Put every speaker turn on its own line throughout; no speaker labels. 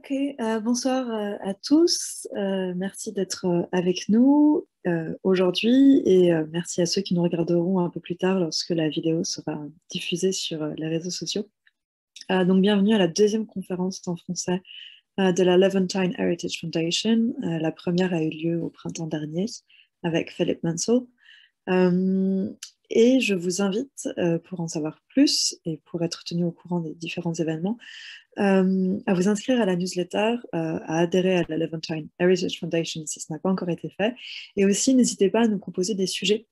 Ok, bonsoir à tous. Merci d'être avec nous aujourd'hui et merci à ceux qui nous regarderont un peu plus tard lorsque la vidéo sera diffusée sur les réseaux sociaux. Donc, bienvenue à la deuxième conférence en français de la Levantine Heritage Foundation. La première a eu lieu au printemps dernier avec Philip Mansell. Et je vous invite, pour en savoir plus et pour être tenu au courant des différents événements, à vous inscrire à la newsletter, à adhérer à la Levantine Heritage Foundation si ce n'a pas encore été fait. Et aussi, n'hésitez pas à nous proposer des sujets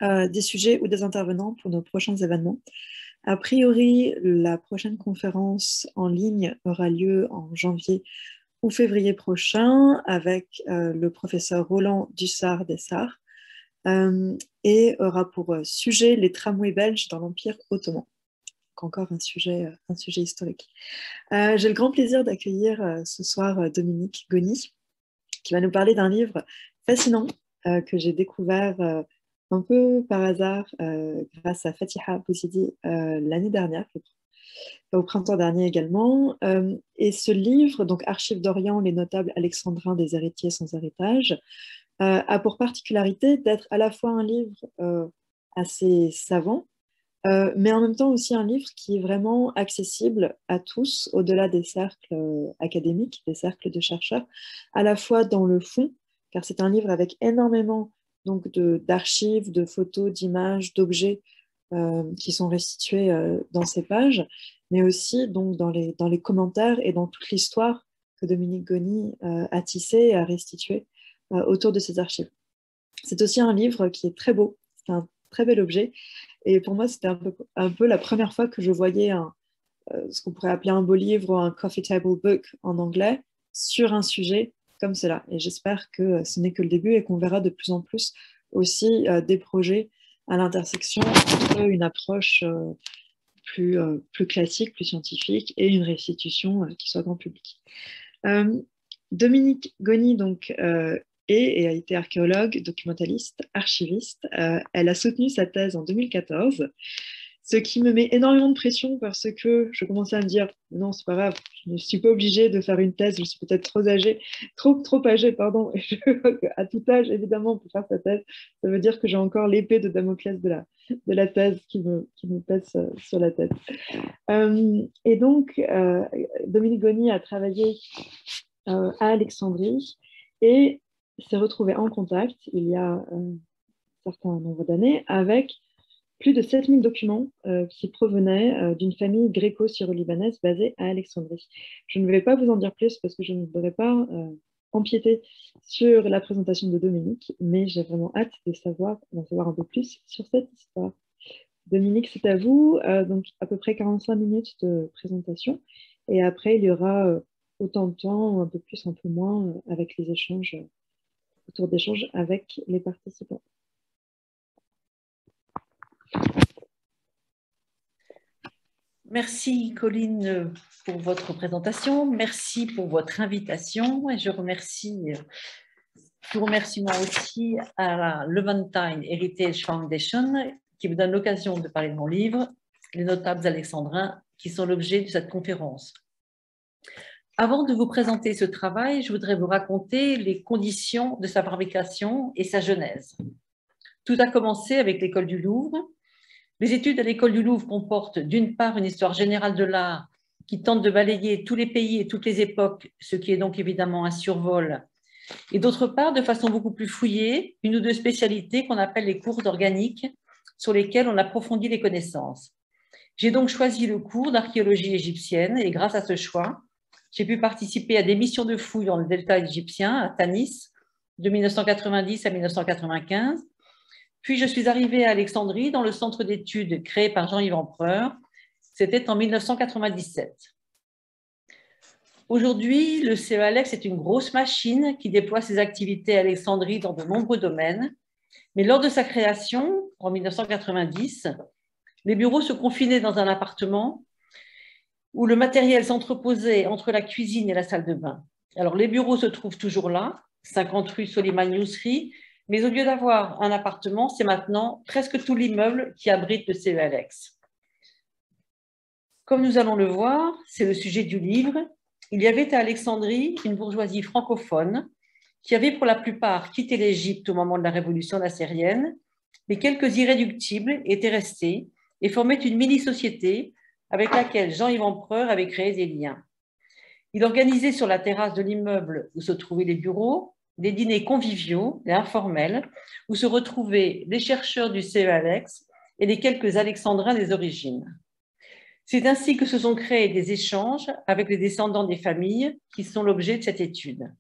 ou des intervenants pour nos prochains événements. A priori, la prochaine conférence en ligne aura lieu en janvier ou février prochain avec le professeur Roland Dussart-Dessart et aura pour sujet les tramways belges dans l'Empire ottoman. Encore un sujet historique. J'ai le grand plaisir d'accueillir ce soir Dominique Goni, qui va nous parler d'un livre fascinant que j'ai découvert un peu par hasard grâce à Fatiha Bouzidi l'année dernière, au printemps dernier également. Et ce livre, donc Archives d'Orient, les notables alexandrins des héritiers sans héritage, a pour particularité d'être à la fois un livre assez savant, mais en même temps aussi un livre qui est vraiment accessible à tous, au-delà des cercles académiques, des cercles de chercheurs, à la fois dans le fond, car c'est un livre avec énormément d'archives, de photos, d'images, d'objets qui sont restitués dans ces pages, mais aussi donc, dans les commentaires et dans toute l'histoire que Dominique Goni a tissée et a restituée autour de ces archives. C'est aussi un livre qui est très beau, c'est un très bel objet. Et pour moi, c'était un peu la première fois que je voyais ce qu'on pourrait appeler un beau livre ou un coffee table book en anglais sur un sujet comme cela. Et j'espère que ce n'est que le début et qu'on verra de plus en plus aussi des projets à l'intersection entre une approche plus classique, plus scientifique et une restitution qui soit grand public. Dominique Goni, donc, et a été archéologue, documentaliste, archiviste. Elle a soutenu sa thèse en 2014, ce qui me met énormément de pression parce que je commençais à me dire non, c'est pas grave, je ne suis pas obligée de faire une thèse, je suis peut-être trop âgée, trop âgée, pardon. Et je vois qu'à tout âge, évidemment, pour faire sa thèse, ça veut dire que j'ai encore l'épée de Damoclès de la thèse qui me pèse sur la tête. Et donc, Dominique Goni a travaillé à Alexandrie et s'est retrouvé en contact il y a un certain nombre d'années avec plus de 7000 documents qui provenaient d'une famille gréco-syro-libanaise basée à Alexandrie. Je ne vais pas vous en dire plus parce que je ne voudrais pas empiéter sur la présentation de Dominique, mais j'ai vraiment hâte d'en savoir un peu plus sur cette histoire. Dominique, c'est à vous. Donc, à peu près 45 minutes de présentation. Et après, il y aura autant de temps, un peu plus, un peu moins, avec les échanges, autour d'échanges avec les participants.
Merci Colline pour votre présentation, merci pour votre invitation et je remercie moi aussi à la Levantine Heritage Foundation qui me donne l'occasion de parler de mon livre, Les notables alexandrins, qui sont l'objet de cette conférence. Avant de vous présenter ce travail, je voudrais vous raconter les conditions de sa fabrication et sa genèse. Tout a commencé avec l'école du Louvre. Les études à l'école du Louvre comportent d'une part une histoire générale de l'art qui tente de balayer tous les pays et toutes les époques, ce qui est donc évidemment un survol, et d'autre part, de façon beaucoup plus fouillée, une ou deux spécialités qu'on appelle les cours organiques sur lesquels on approfondit les connaissances. J'ai donc choisi le cours d'archéologie égyptienne et grâce à ce choix, j'ai pu participer à des missions de fouilles dans le delta égyptien, à Tanis, de 1990 à 1995. Puis je suis arrivée à Alexandrie, dans le centre d'études créé par Jean-Yves Empereur. C'était en 1997. Aujourd'hui, le CEALEX est une grosse machine qui déploie ses activités à Alexandrie dans de nombreux domaines. Mais lors de sa création, en 1990, les bureaux se confinaient dans un appartement où le matériel s'entreposait entre la cuisine et la salle de bain. Alors, les bureaux se trouvent toujours là, 50 rue Soliman Yousri, mais au lieu d'avoir un appartement, c'est maintenant presque tout l'immeuble qui abrite le CEALEX. Comme nous allons le voir, c'est le sujet du livre, il y avait à Alexandrie une bourgeoisie francophone qui avait pour la plupart quitté l'Égypte au moment de la révolution assyrienne, mais quelques irréductibles étaient restés et formaient une mini-société avec laquelle Jean-Yves Empereur avait créé des liens. Il organisait sur la terrasse de l'immeuble où se trouvaient les bureaux des dîners conviviaux et informels où se retrouvaient les chercheurs du CEALEX et les quelques alexandrins des origines. C'est ainsi que se sont créés des échanges avec les descendants des familles qui sont l'objet de cette étude.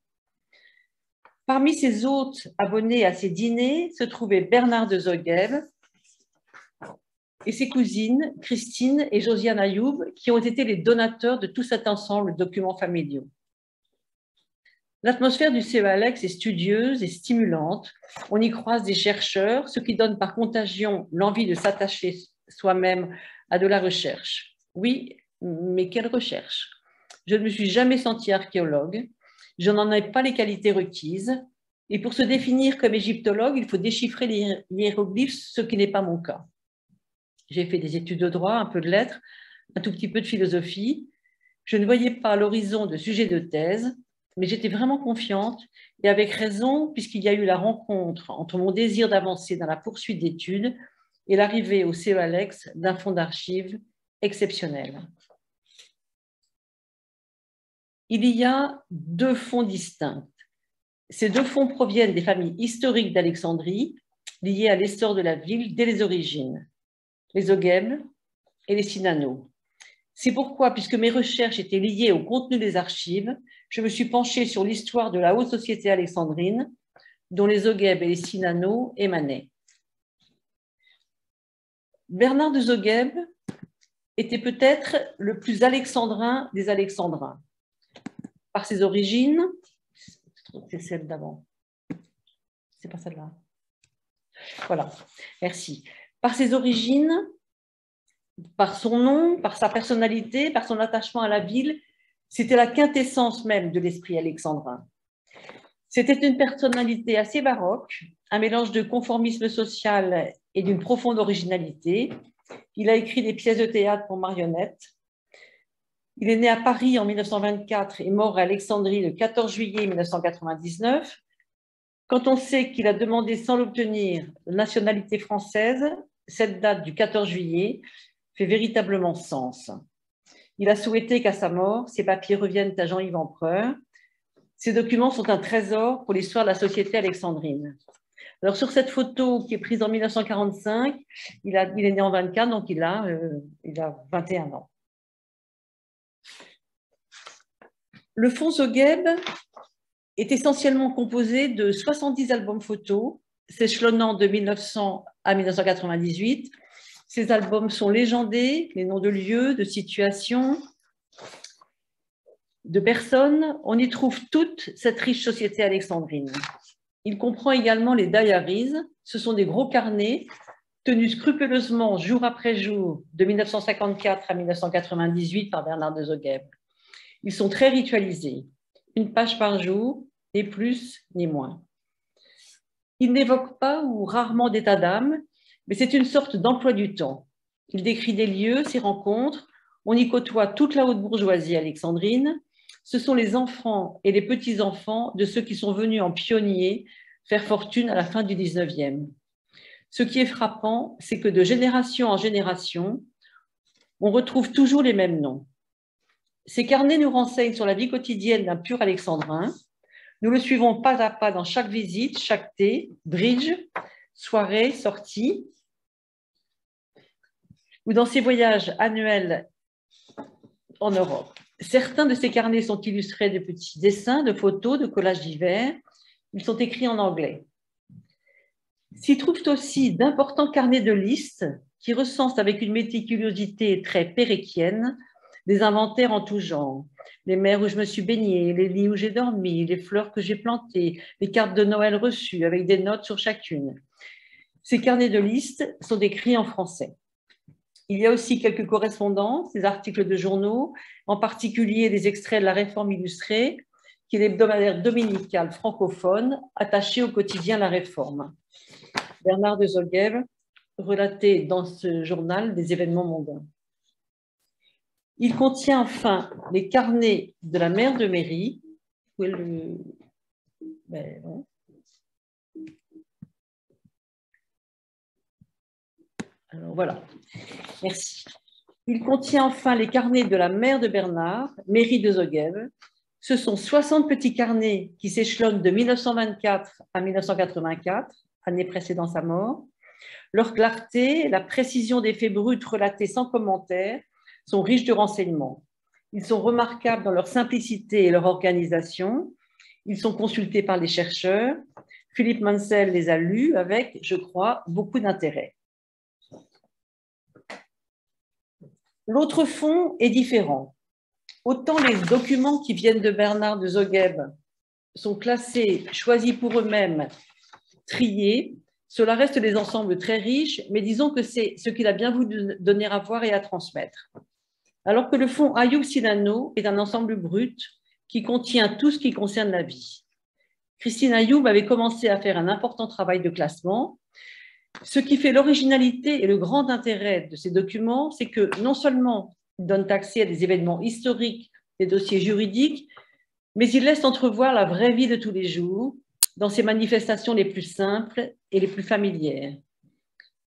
Parmi ces hôtes abonnés à ces dîners se trouvait Bernard de Zogheb et ses cousines Christine et Josiane Ayoub, qui ont été les donateurs de tout cet ensemble de documents familiaux. L'atmosphère du CEALEX est studieuse et stimulante. On y croise des chercheurs, ce qui donne par contagion l'envie de s'attacher soi-même à de la recherche. Oui, mais quelle recherche? Je ne me suis jamais sentie archéologue. Je n'en ai pas les qualités requises. Et pour se définir comme égyptologue, il faut déchiffrer les hiéroglyphes, ce qui n'est pas mon cas. J'ai fait des études de droit, un peu de lettres, un tout petit peu de philosophie. Je ne voyais pas à l'horizon de sujet de thèse, mais j'étais vraiment confiante, et avec raison, puisqu'il y a eu la rencontre entre mon désir d'avancer dans la poursuite d'études et l'arrivée au CEALEX d'un fonds d'archives exceptionnel. Il y a deux fonds distincts. Ces deux fonds proviennent des familles historiques d'Alexandrie, liées à l'essor de la ville dès les origines, les Zogheb et les Sinano. C'est pourquoi, puisque mes recherches étaient liées au contenu des archives, je me suis penchée sur l'histoire de la haute société alexandrine, dont les Zogheb et les Sinano émanaient. Bernard de Zogheb était peut-être le plus alexandrin des alexandrins. Par ses origines, c'est celle d'avant. C'est pas celle-là. Voilà, merci. Par ses origines, par son nom, par sa personnalité, par son attachement à la ville, c'était la quintessence même de l'esprit alexandrin. C'était une personnalité assez baroque, un mélange de conformisme social et d'une profonde originalité. Il a écrit des pièces de théâtre pour marionnettes. Il est né à Paris en 1924 et mort à Alexandrie le 14 juillet 1999. Quand on sait qu'il a demandé sans l'obtenir la nationalité française, cette date du 14 juillet fait véritablement sens. Il a souhaité qu'à sa mort, ses papiers reviennent à Jean-Yves Empereur. Ces documents sont un trésor pour l'histoire de la société alexandrine. Alors, sur cette photo qui est prise en 1945, il est né en 24, donc il a 21 ans. Le fonds Zogheb est essentiellement composé de 70 albums photos, s'échelonnant de 1900 à 1998. Ces albums sont légendés, les noms de lieux, de situations, de personnes. On y trouve toute cette riche société alexandrine. Il comprend également les diaries. Ce sont des gros carnets tenus scrupuleusement jour après jour de 1954 à 1998 par Bernard de Zogheb. Ils sont très ritualisés, une page par jour, ni plus ni moins. Il n'évoque pas ou rarement d'état d'âme, mais c'est une sorte d'emploi du temps. Il décrit des lieux, ses rencontres. On y côtoie toute la haute bourgeoisie alexandrine. Ce sont les enfants et les petits-enfants de ceux qui sont venus en pionniers faire fortune à la fin du 19e. Ce qui est frappant, c'est que de génération en génération, on retrouve toujours les mêmes noms. Ces carnets nous renseignent sur la vie quotidienne d'un pur alexandrin. Nous le suivons pas à pas dans chaque visite, chaque thé, bridge, soirée, sortie, ou dans ses voyages annuels en Europe. Certains de ces carnets sont illustrés de petits dessins, de photos, de collages divers. Ils sont écrits en anglais. S'y trouvent aussi d'importants carnets de listes qui recensent avec une méticulosité très péréquienne des inventaires en tout genre. Les mers où je me suis baignée, les lits où j'ai dormi, les fleurs que j'ai plantées, les cartes de Noël reçues avec des notes sur chacune. Ces carnets de listes sont décrits en français. Il y a aussi quelques correspondances, des articles de journaux, en particulier des extraits de la Réforme illustrée, qui est l'hebdomadaire dominical francophone attaché au quotidien La Réforme. Bernard de Zogheb relatait dans ce journal des événements mondains. Il contient enfin les carnets de la mère de Mary. Où est le... Ben, non. Alors voilà, merci. Il contient enfin les carnets de la mère de Bernard, Mary de Zoguev. Ce sont 60 petits carnets qui s'échelonnent de 1924 à 1984, année précédant sa mort. Leur clarté, la précision des faits bruts relatés sans commentaire sont riches de renseignements. Ils sont remarquables dans leur simplicité et leur organisation. Ils sont consultés par les chercheurs. Philippe Mansell les a lus avec, je crois, beaucoup d'intérêt. L'autre fond est différent. Autant les documents qui viennent de Bernard de Zoguev sont classés, choisis pour eux-mêmes, triés, cela reste des ensembles très riches, mais disons que c'est ce qu'il a bien voulu donner à voir et à transmettre. Alors que le fonds Ayoub Silano est un ensemble brut qui contient tout ce qui concerne la vie. Christine Ayoub avait commencé à faire un important travail de classement. Ce qui fait l'originalité et le grand intérêt de ces documents, c'est que non seulement ils donnent accès à des événements historiques, des dossiers juridiques, mais ils laissent entrevoir la vraie vie de tous les jours, dans ses manifestations les plus simples et les plus familières.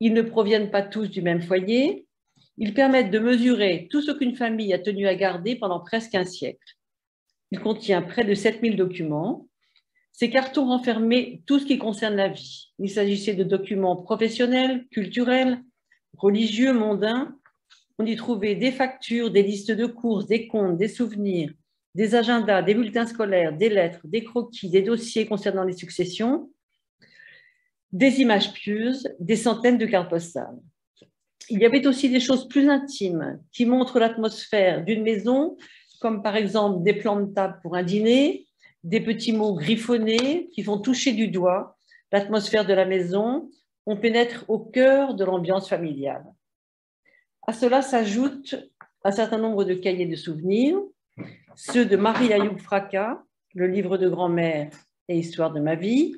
Ils ne proviennent pas tous du même foyer, ils permettent de mesurer tout ce qu'une famille a tenu à garder pendant presque un siècle. Il contient près de 7000 documents. Ces cartons renfermaient tout ce qui concerne la vie. Il s'agissait de documents professionnels, culturels, religieux, mondains. On y trouvait des factures, des listes de courses, des comptes, des souvenirs, des agendas, des bulletins scolaires, des lettres, des croquis, des dossiers concernant les successions, des images pieuses, des centaines de cartes postales. Il y avait aussi des choses plus intimes qui montrent l'atmosphère d'une maison, comme par exemple des plans de table pour un dîner, des petits mots griffonnés qui font toucher du doigt l'atmosphère de la maison. On pénètre au cœur de l'ambiance familiale. À cela s'ajoute un certain nombre de cahiers de souvenirs, ceux de Marie Ayoub Fracas, le livre de grand-mère et histoire de ma vie,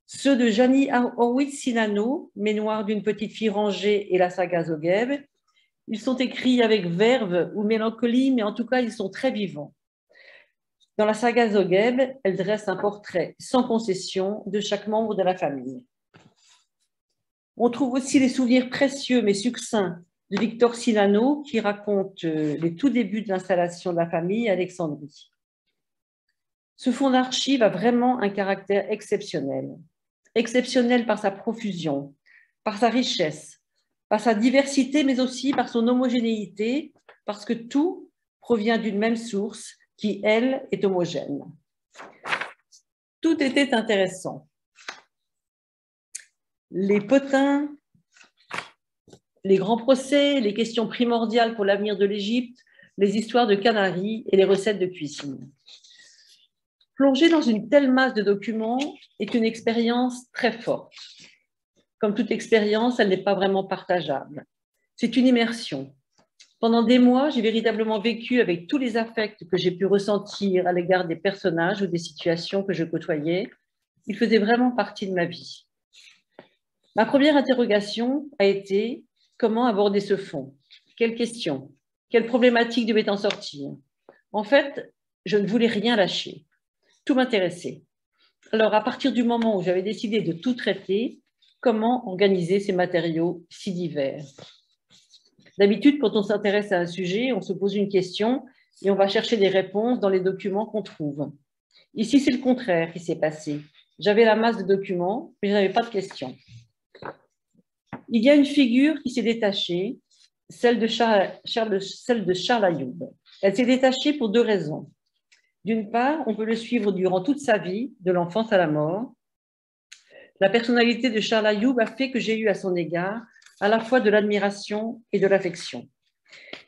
ceux de Janie Horwitz Silano, Mémoire d'une petite fille rangée et la saga Zoguev. Ils sont écrits avec verve ou mélancolie, mais en tout cas, ils sont très vivants. Dans la saga Zoguev, elle dresse un portrait sans concession de chaque membre de la famille. On trouve aussi les souvenirs précieux mais succincts de Victor Silano qui raconte les tout débuts de l'installation de la famille à Alexandrie. Ce fonds d'archives a vraiment un caractère exceptionnel. Exceptionnel par sa profusion, par sa richesse, par sa diversité, mais aussi par son homogénéité, parce que tout provient d'une même source qui, elle, est homogène. Tout était intéressant. Les potins, les grands procès, les questions primordiales pour l'avenir de l'Égypte, les histoires de Canaries et les recettes de cuisine. Plonger dans une telle masse de documents est une expérience très forte. Comme toute expérience, elle n'est pas vraiment partageable. C'est une immersion. Pendant des mois, j'ai véritablement vécu avec tous les affects que j'ai pu ressentir à l'égard des personnages ou des situations que je côtoyais. Ils faisaient vraiment partie de ma vie. Ma première interrogation a été comment aborder ce fond? Quelles questions? Quelles problématiques devaient en sortir? En fait, je ne voulais rien lâcher. Tout m'intéressait. Alors, à partir du moment où j'avais décidé de tout traiter, comment organiser ces matériaux si divers? D'habitude, quand on s'intéresse à un sujet, on se pose une question et on va chercher des réponses dans les documents qu'on trouve. Ici, c'est le contraire qui s'est passé. J'avais la masse de documents, mais je n'avais pas de questions. Il y a une figure qui s'est détachée, celle de Charles Ayoub. Elle s'est détachée pour deux raisons. D'une part, on peut le suivre durant toute sa vie, de l'enfance à la mort. La personnalité de Charles Ayoub a fait que j'ai eu à son égard à la fois de l'admiration et de l'affection.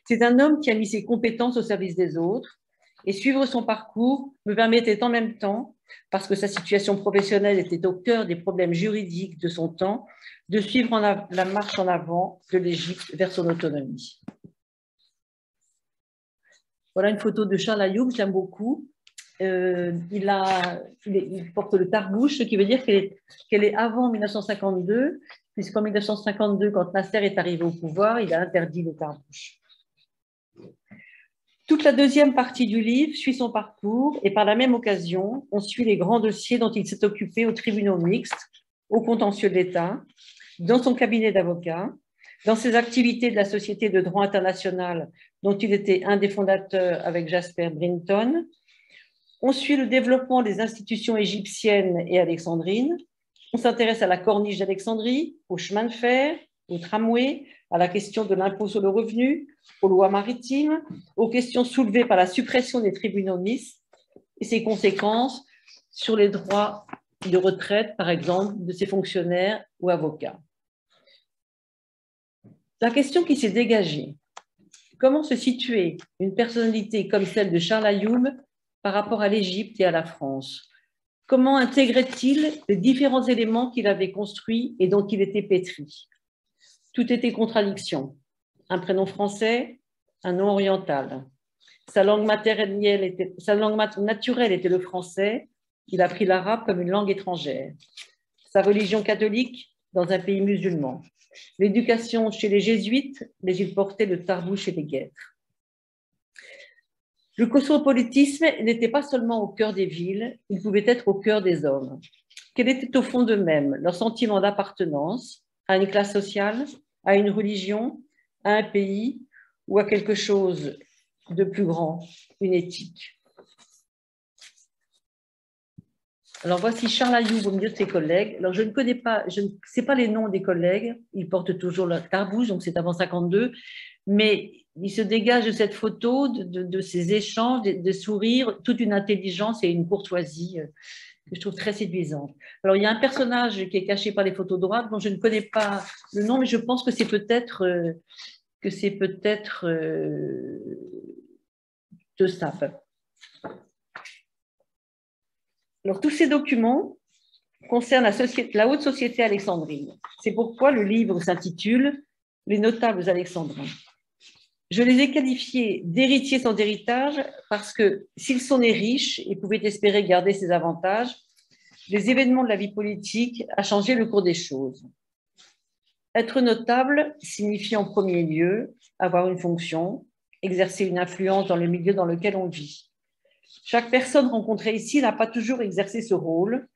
C'est un homme qui a mis ses compétences au service des autres et suivre son parcours me permettait en même temps, parce que sa situation professionnelle était au cœur des problèmes juridiques de son temps, de suivre la marche en avant de l'Égypte vers son autonomie. Voilà une photo de Charles Ayoub, j'aime beaucoup. Il porte le tarbouche, ce qui veut dire qu'elle est avant 1952, puisqu'en 1952, quand Nasser est arrivé au pouvoir, il a interdit le tarbouche. Toute la deuxième partie du livre suit son parcours et par la même occasion, on suit les grands dossiers dont il s'est occupé aux tribunaux mixtes, au contentieux de l'État, dans son cabinet d'avocat, dans ses activités de la Société de droit international dont il était un des fondateurs avec Jasper Brinton. On suit le développement des institutions égyptiennes et alexandrines. On s'intéresse à la corniche d'Alexandrie, au chemin de fer, au tramway, à la question de l'impôt sur le revenu, aux lois maritimes, aux questions soulevées par la suppression des tribunaux mixtes et ses conséquences sur les droits de retraite, par exemple, de ces fonctionnaires ou avocats. La question qui s'est dégagée, comment se situer une personnalité comme celle de Charles Ayoub par rapport à l'Égypte et à la France? Comment intégrait-il les différents éléments qu'il avait construits et dont il était pétri? Tout était contradiction. Un prénom français, un nom oriental. Sa langue naturelle était le français. Il a pris l'arabe comme une langue étrangère. Sa religion catholique dans un pays musulman. L'éducation chez les jésuites, mais il portait le tarbouch chez les guêtres. Le cosmopolitisme n'était pas seulement au cœur des villes, il pouvait être au cœur des hommes. Quel était au fond d'eux-mêmes leur sentiment d'appartenance à une classe sociale, à une religion, à un pays ou à quelque chose de plus grand, une éthique? Alors voici Charles Ayoub au milieu de ses collègues. Alors je ne sais pas les noms des collègues, ils portent toujours le tarbouch, donc c'est avant 52, mais il se dégage de cette photo, de ces échanges, de sourires, toute une intelligence et une courtoisie que je trouve très séduisante. Alors il y a un personnage qui est caché par les photos droites dont je ne connais pas le nom, mais je pense que c'est peut-être de Sap. Alors, tous ces documents concernent la haute société alexandrine. C'est pourquoi le livre s'intitule « Les notables alexandrins ». Je les ai qualifiés d'héritiers sans héritage parce que s'ils sont nés riches et pouvaient espérer garder ces avantages, les événements de la vie politique ont changé le cours des choses. Être notable signifie en premier lieu avoir une fonction, exercer une influence dans le milieu dans lequel on vit. Chaque personne rencontrée ici n'a pas toujours exercé ce rôle,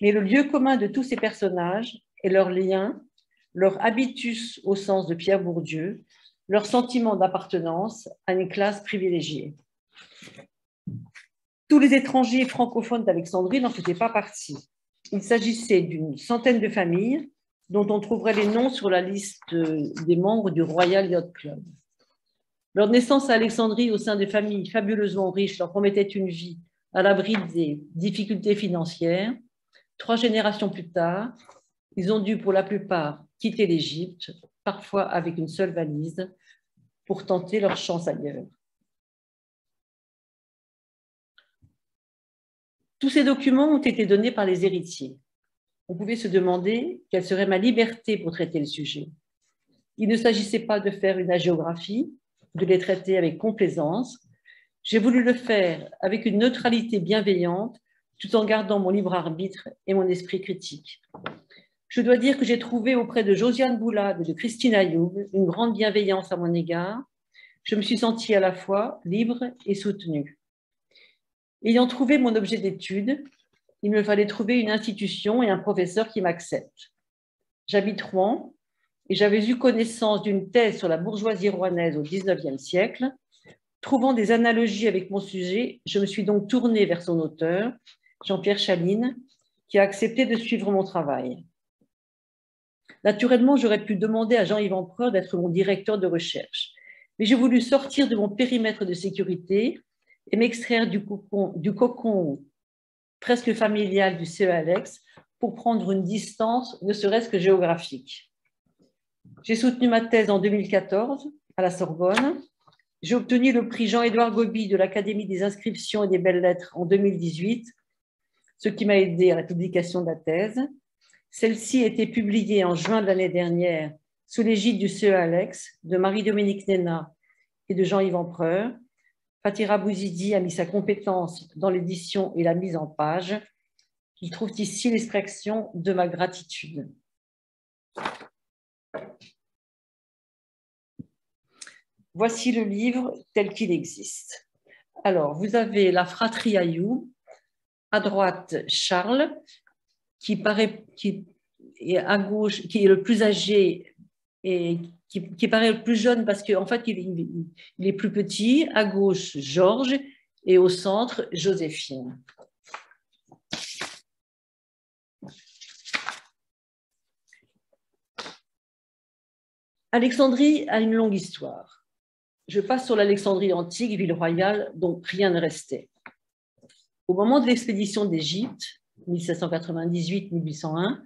mais le lieu commun de tous ces personnages est leur lien, leur habitus au sens de Pierre Bourdieu, leur sentiment d'appartenance à une classe privilégiée. Tous les étrangers francophones d'Alexandrie n'en faisaient pas partie. Il s'agissait d'une centaine de familles dont on trouverait les noms sur la liste des membres du Royal Yacht Club. Leur naissance à Alexandrie au sein de familles fabuleusement riches leur promettait une vie à l'abri des difficultés financières. 3 générations plus tard, ils ont dû pour la plupart quitter l'Égypte, parfois avec une seule valise, pour tenter leur chance ailleurs. Tous ces documents ont été donnés par les héritiers. On pouvait se demander quelle serait ma liberté pour traiter le sujet. Il ne s'agissait pas de faire une hagiographie, de les traiter avec complaisance. J'ai voulu le faire avec une neutralité bienveillante, tout en gardant mon libre arbitre et mon esprit critique. Je dois dire que j'ai trouvé auprès de Josiane Boulade et de Christine Ayoub une grande bienveillance à mon égard. Je me suis sentie à la fois libre et soutenue. Ayant trouvé mon objet d'étude, il me fallait trouver une institution et un professeur qui m'acceptent. J'habite Rouen et j'avais eu connaissance d'une thèse sur la bourgeoisie rouennaise au XIXe siècle. Trouvant des analogies avec mon sujet, je me suis donc tournée vers son auteur, Jean-Pierre Chaline, qui a accepté de suivre mon travail. Naturellement, j'aurais pu demander à Jean-Yves Empereur d'être mon directeur de recherche, mais j'ai voulu sortir de mon périmètre de sécurité et m'extraire du cocon presque familial du CEALEX pour prendre une distance, ne serait-ce que géographique. J'ai soutenu ma thèse en 2014 à la Sorbonne. J'ai obtenu le prix Jean-Édouard Gobi de l'Académie des inscriptions et des belles-lettres en 2018, ce qui m'a aidé à la publication de la thèse. Celle-ci a été publiée en juin de l'année dernière sous l'égide du CEALEX, de Marie-Dominique Nénat et de Jean-Yves Empereur. Fatira Bouzidi a mis sa compétence dans l'édition et la mise en page. Il trouve ici l'expression de ma gratitude. Voici le livre tel qu'il existe. Alors, vous avez la fratrie Ayoub, à droite Charles, qui est à gauche, qui est le plus âgé et qui paraît le plus jeune parce qu'en fait, il est plus petit. À gauche, Georges, et au centre, Joséphine. Alexandrie a une longue histoire. Je passe sur l'Alexandrie antique, ville royale dont rien ne restait. Au moment de l'expédition d'Égypte, 1798-1801,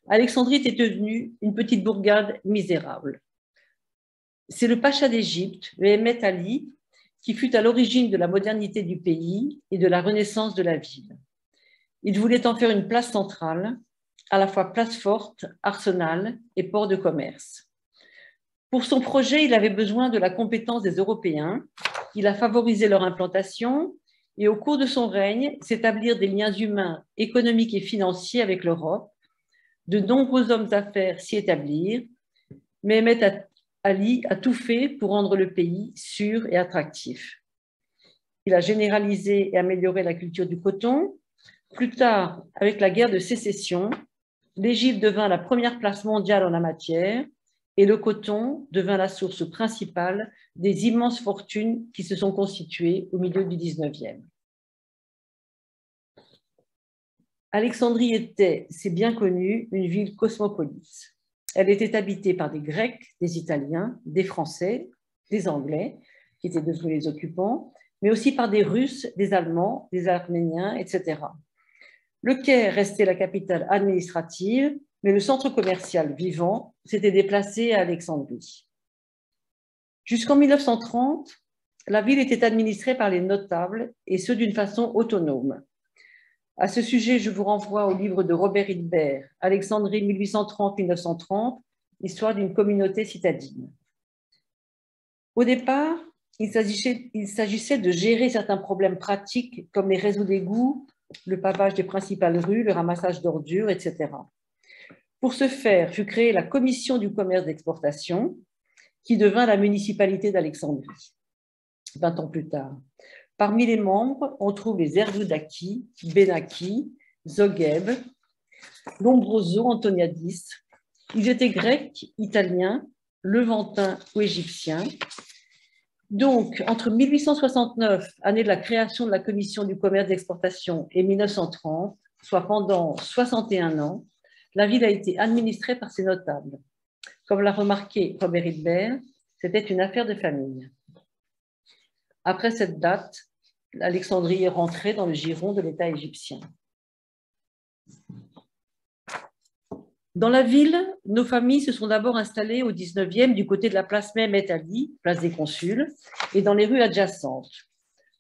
Alexandrie était devenue une petite bourgade misérable. C'est le pacha d'Égypte, Mehemet Ali, qui fut à l'origine de la modernité du pays et de la renaissance de la ville. Il voulait en faire une place centrale, à la fois place forte, arsenal et port de commerce. Pour son projet, il avait besoin de la compétence des Européens. Il a favorisé leur implantation et au cours de son règne, s'établirent des liens humains, économiques et financiers avec l'Europe. De nombreux hommes d'affaires s'y établirent. Mehemet Ali a tout fait pour rendre le pays sûr et attractif. Il a généralisé et amélioré la culture du coton. Plus tard, avec la guerre de sécession, l'Égypte devint la première place mondiale en la matière et le coton devint la source principale des immenses fortunes qui se sont constituées au milieu du 19e. Alexandrie était, c'est bien connu, une ville cosmopolite. Elle était habitée par des Grecs, des Italiens, des Français, des Anglais, qui étaient devenus les occupants, mais aussi par des Russes, des Allemands, des Arméniens, etc. Le Caire restait la capitale administrative, mais le centre commercial vivant s'était déplacé à Alexandrie. Jusqu'en 1930, la ville était administrée par les notables, et ce d'une façon autonome. À ce sujet, je vous renvoie au livre de Robert Hilbert, Alexandrie 1830-1930, Histoire d'une communauté citadine. Au départ, il s'agissait de gérer certains problèmes pratiques comme les réseaux d'égouts, le pavage des principales rues, le ramassage d'ordures, etc. Pour ce faire, fut créée la commission du commerce d'exportation, qui devint la municipalité d'Alexandrie, 20 ans plus tard. Parmi les membres, on trouve les Erdoudaki, Benaki, Zogeb, Lombroso, Antoniadis. Ils étaient grecs, italiens, levantins ou égyptiens. Donc, entre 1869, année de la création de la commission du commerce d'exportation, et 1930, soit pendant 61 ans, la ville a été administrée par ses notables. Comme l'a remarqué Robert Hilbert, c'était une affaire de famille. Après cette date, Alexandrie est rentrée dans le giron de l'État égyptien. Dans la ville, nos familles se sont d'abord installées au 19e du côté de la place Mehemet Ali, place des Consuls, et dans les rues adjacentes.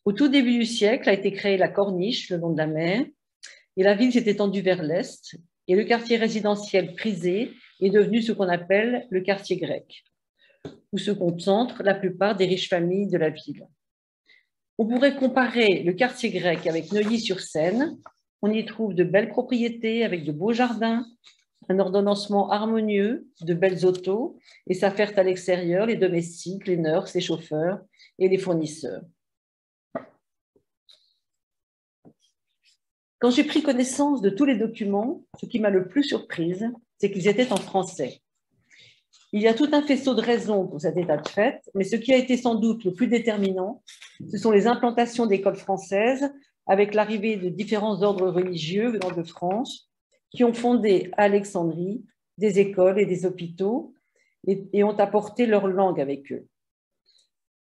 Au tout début du siècle a été créée la Corniche, le long de la mer, et la ville s'est étendue vers l'est, et le quartier résidentiel prisé est devenu ce qu'on appelle le quartier grec, où se concentrent la plupart des riches familles de la ville. On pourrait comparer le quartier grec avec Neuilly-sur-Seine. On y trouve de belles propriétés avec de beaux jardins, un ordonnancement harmonieux, de belles autos, et s'affairent à l'extérieur les domestiques, les nurses, les chauffeurs et les fournisseurs. Quand j'ai pris connaissance de tous les documents, ce qui m'a le plus surprise, c'est qu'ils étaient en français. Il y a tout un faisceau de raisons pour cet état de fait, mais ce qui a été sans doute le plus déterminant, ce sont les implantations d'écoles françaises avec l'arrivée de différents ordres religieux venant de France qui ont fondé à Alexandrie des écoles et des hôpitaux et ont apporté leur langue avec eux.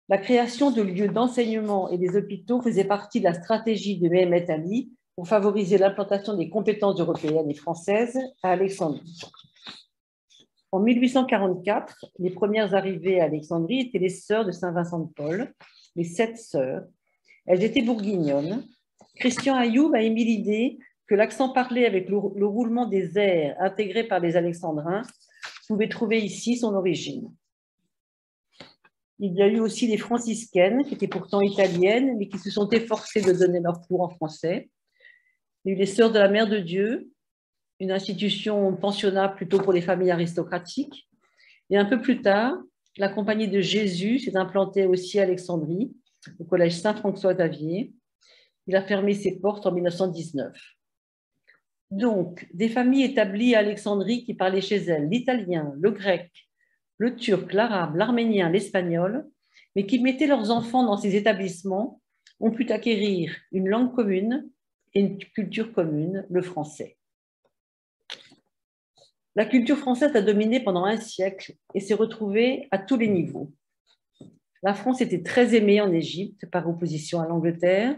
La création de lieux d'enseignement et des hôpitaux faisait partie de la stratégie de Mehemet Ali pour favoriser l'implantation des compétences européennes et françaises à Alexandrie. En 1844, les premières arrivées à Alexandrie étaient les sœurs de Saint-Vincent de Paul, les 7 sœurs. Elles étaient bourguignonnes. Christian Ayoub a émis l'idée que l'accent parlé avec le roulement des airs intégrés par les Alexandrins pouvait trouver ici son origine. Il y a eu aussi les franciscaines, qui étaient pourtant italiennes, mais qui se sont efforcées de donner leur cours en français. Il y a eu les Sœurs de la Mère de Dieu, une institution pensionnat plutôt pour les familles aristocratiques. Et un peu plus tard, La Compagnie de Jésus s'est implantée aussi à Alexandrie, au collège Saint-François-Xavier. Il a fermé ses portes en 1919. Donc, des familles établies à Alexandrie qui parlaient chez elles l'italien, le grec, le turc, l'arabe, l'arménien, l'espagnol, mais qui mettaient leurs enfants dans ces établissements, ont pu acquérir une langue commune et une culture commune, le français. La culture française a dominé pendant un siècle et s'est retrouvée à tous les niveaux. La France était très aimée en Égypte par opposition à l'Angleterre.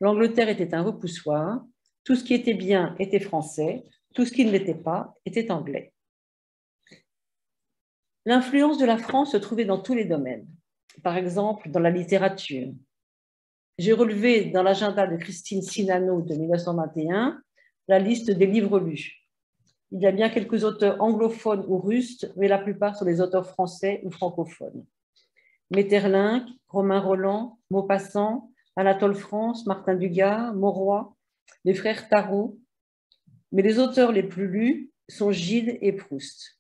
L'Angleterre était un repoussoir. Tout ce qui était bien était français. Tout ce qui ne l'était pas était anglais. L'influence de la France se trouvait dans tous les domaines. Par exemple, dans la littérature. J'ai relevé dans l'agenda de Christine Sinano de 1921 la liste des livres lus. Il y a bien quelques auteurs anglophones ou russes, mais la plupart sont des auteurs français ou francophones. Maeterlinck, Romain Rolland, Maupassant, Anatole France, Martin Dugard, Mauroy, les frères Tarot. Mais les auteurs les plus lus sont Gide et Proust.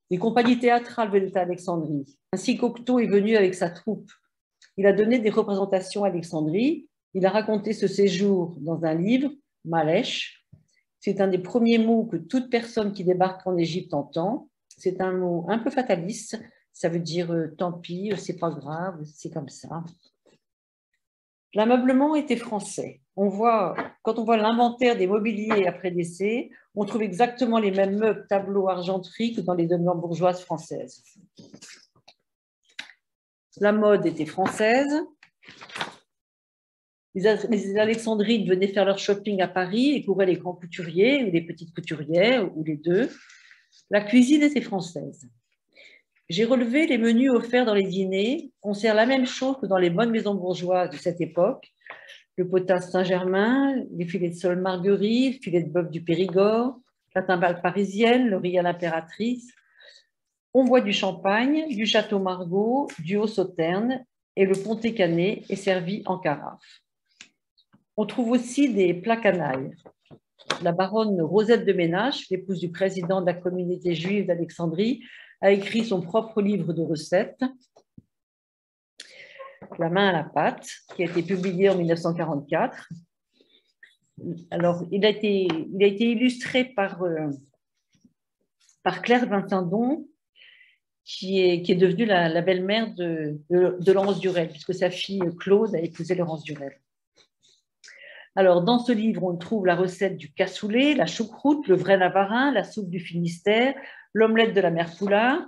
Les compagnies théâtrales venaient à Alexandrie. Ainsi Cocteau est venu avec sa troupe. Il a donné des représentations à Alexandrie. Il a raconté ce séjour dans un livre, Malèche. C'est un des premiers mots que toute personne qui débarque en Égypte entend. C'est un mot un peu fataliste. Ça veut dire tant pis, c'est pas grave, c'est comme ça. L'ameublement était français. Quand on voit l'inventaire des mobiliers après décès, on trouve exactement les mêmes meubles, tableaux, argenterie que dans les demeures bourgeoises françaises. La mode était française. Les Alexandrines venaient faire leur shopping à Paris et couraient les grands couturiers ou les petites couturières ou les deux. La cuisine était française. J'ai relevé les menus offerts dans les dîners. On sert la même chose que dans les bonnes maisons bourgeoises de cette époque. Le potage Saint-Germain, les filets de sole Marguerite, le filet de bœuf du Périgord, la timbale parisienne, le riz à l'impératrice. On boit du champagne, du château Margaux, du Haut-Sauterne et le Pontet Canet est servi en carafe. On trouve aussi des plats canailles. La baronne Rosette de Ménage, l'épouse du président de la communauté juive d'Alexandrie, a écrit son propre livre de recettes, La main à la pâte, qui a été publié en 1944. Alors, il a été illustré par Claire Vintindon, qui est devenue la belle-mère de Laurence Durel, puisque sa fille Claude a épousé Laurence Durel. Alors, dans ce livre, on trouve la recette du cassoulet, la choucroute, le vrai navarin, la soupe du Finistère, l'omelette de la mère Poulard,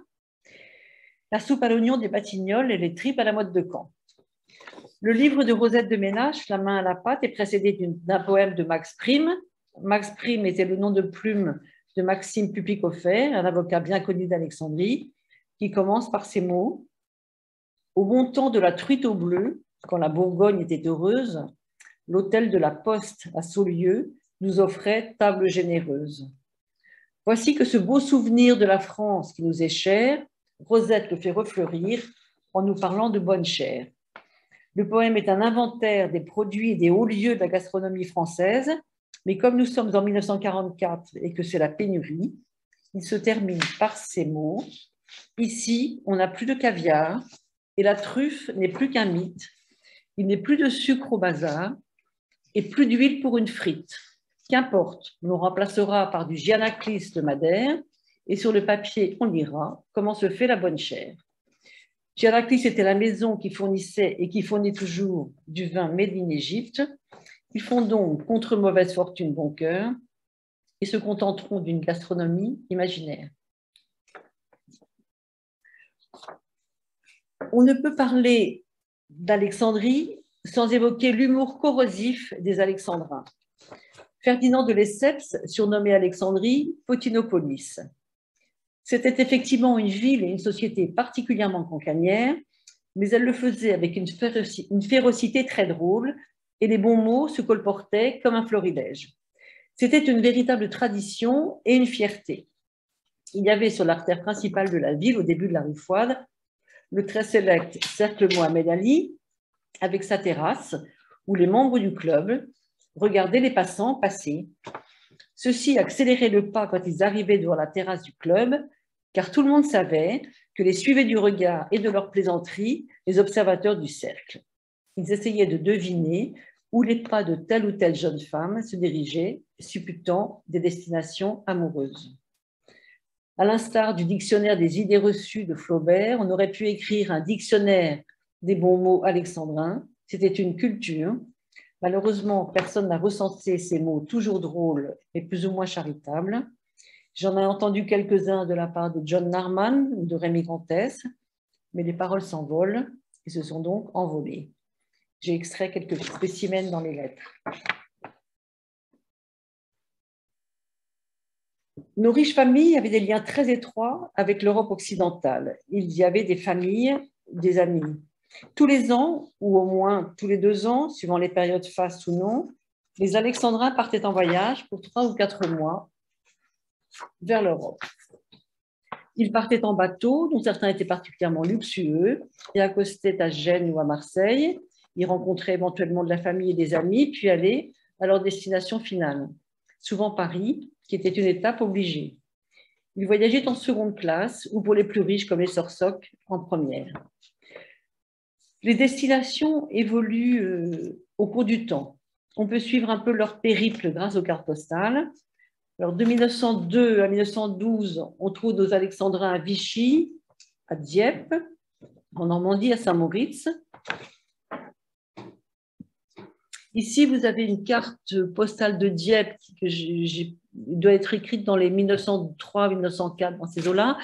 la soupe à l'oignon des Batignolles et les tripes à la mode de Caen. Le livre de Rosette de Ménage, La main à la pâte, est précédé d'un poème de Max Prime. Max Prime était le nom de plume de Maxime Pupic-Offert, un avocat bien connu d'Alexandrie, qui commence par ces mots. Au bon temps de la truite au bleu, quand la Bourgogne était heureuse, l'hôtel de la Poste à Saulieu nous offrait table généreuse. Voici que ce beau souvenir de la France qui nous est cher, Rosette le fait refleurir en nous parlant de bonne chère. Le poème est un inventaire des produits et des hauts lieux de la gastronomie française, mais comme nous sommes en 1944 et que c'est la pénurie, il se termine par ces mots. Ici, on n'a plus de caviar et la truffe n'est plus qu'un mythe. Il n'est plus de sucre au bazar et plus d'huile pour une frite. Qu'importe, on nous remplacera par du Gianaclis de Madère et sur le papier, on lira comment se fait la bonne chère. Gianaclis était la maison qui fournissait et qui fournit toujours du vin made in Égypte. Ils font donc, contre mauvaise fortune, bon cœur et se contenteront d'une gastronomie imaginaire. On ne peut parler d'Alexandrie sans évoquer l'humour corrosif des Alexandrins. Ferdinand de Lesseps, surnommé Alexandrie, Potinopolis. C'était effectivement une ville et une société particulièrement cancanière, mais elle le faisait avec une férocité très drôle et les bons mots se colportaient comme un florilège. C'était une véritable tradition et une fierté. Il y avait sur l'artère principale de la ville, au début de la rue Fouad, le très sélect Cercle Mohamed Ali, avec sa terrasse, où les membres du club regardaient les passants passer. Ceux-ci accéléraient le pas quand ils arrivaient devant la terrasse du club car tout le monde savait que les suivaient du regard et de leur plaisanterie les observateurs du cercle. Ils essayaient de deviner où les pas de telle ou telle jeune femme se dirigeaient, supputant des destinations amoureuses. À l'instar du dictionnaire des idées reçues de Flaubert, on aurait pu écrire un dictionnaire des bons mots alexandrins. C'était une culture. Malheureusement, personne n'a recensé ces mots toujours drôles et plus ou moins charitables. J'en ai entendu quelques-uns de la part de John Narman ou de Rémi Comtesse, mais les paroles s'envolent et se sont donc envolées. J'ai extrait quelques spécimens dans les lettres. Nos riches familles avaient des liens très étroits avec l'Europe occidentale. Il y avait des familles, des amis. Tous les ans, ou au moins tous les 2 ans, suivant les périodes fastes ou non, les Alexandrins partaient en voyage pour 3 ou 4 mois vers l'Europe. Ils partaient en bateau, dont certains étaient particulièrement luxueux, et accostaient à Gênes ou à Marseille. Ils rencontraient éventuellement de la famille et des amis, puis allaient à leur destination finale, souvent Paris, qui était une étape obligée. Ils voyageaient en seconde classe, ou pour les plus riches comme les Sorsoc, en première. Les destinations évoluent au cours du temps. On peut suivre un peu leur périple grâce aux cartes postales. Alors, de 1902 à 1912, on trouve nos Alexandrins à Vichy, à Dieppe, en Normandie, à Saint-Moritz. Ici, vous avez une carte postale de Dieppe qui doit être écrite dans les 1903-1904, dans ces eaux-là.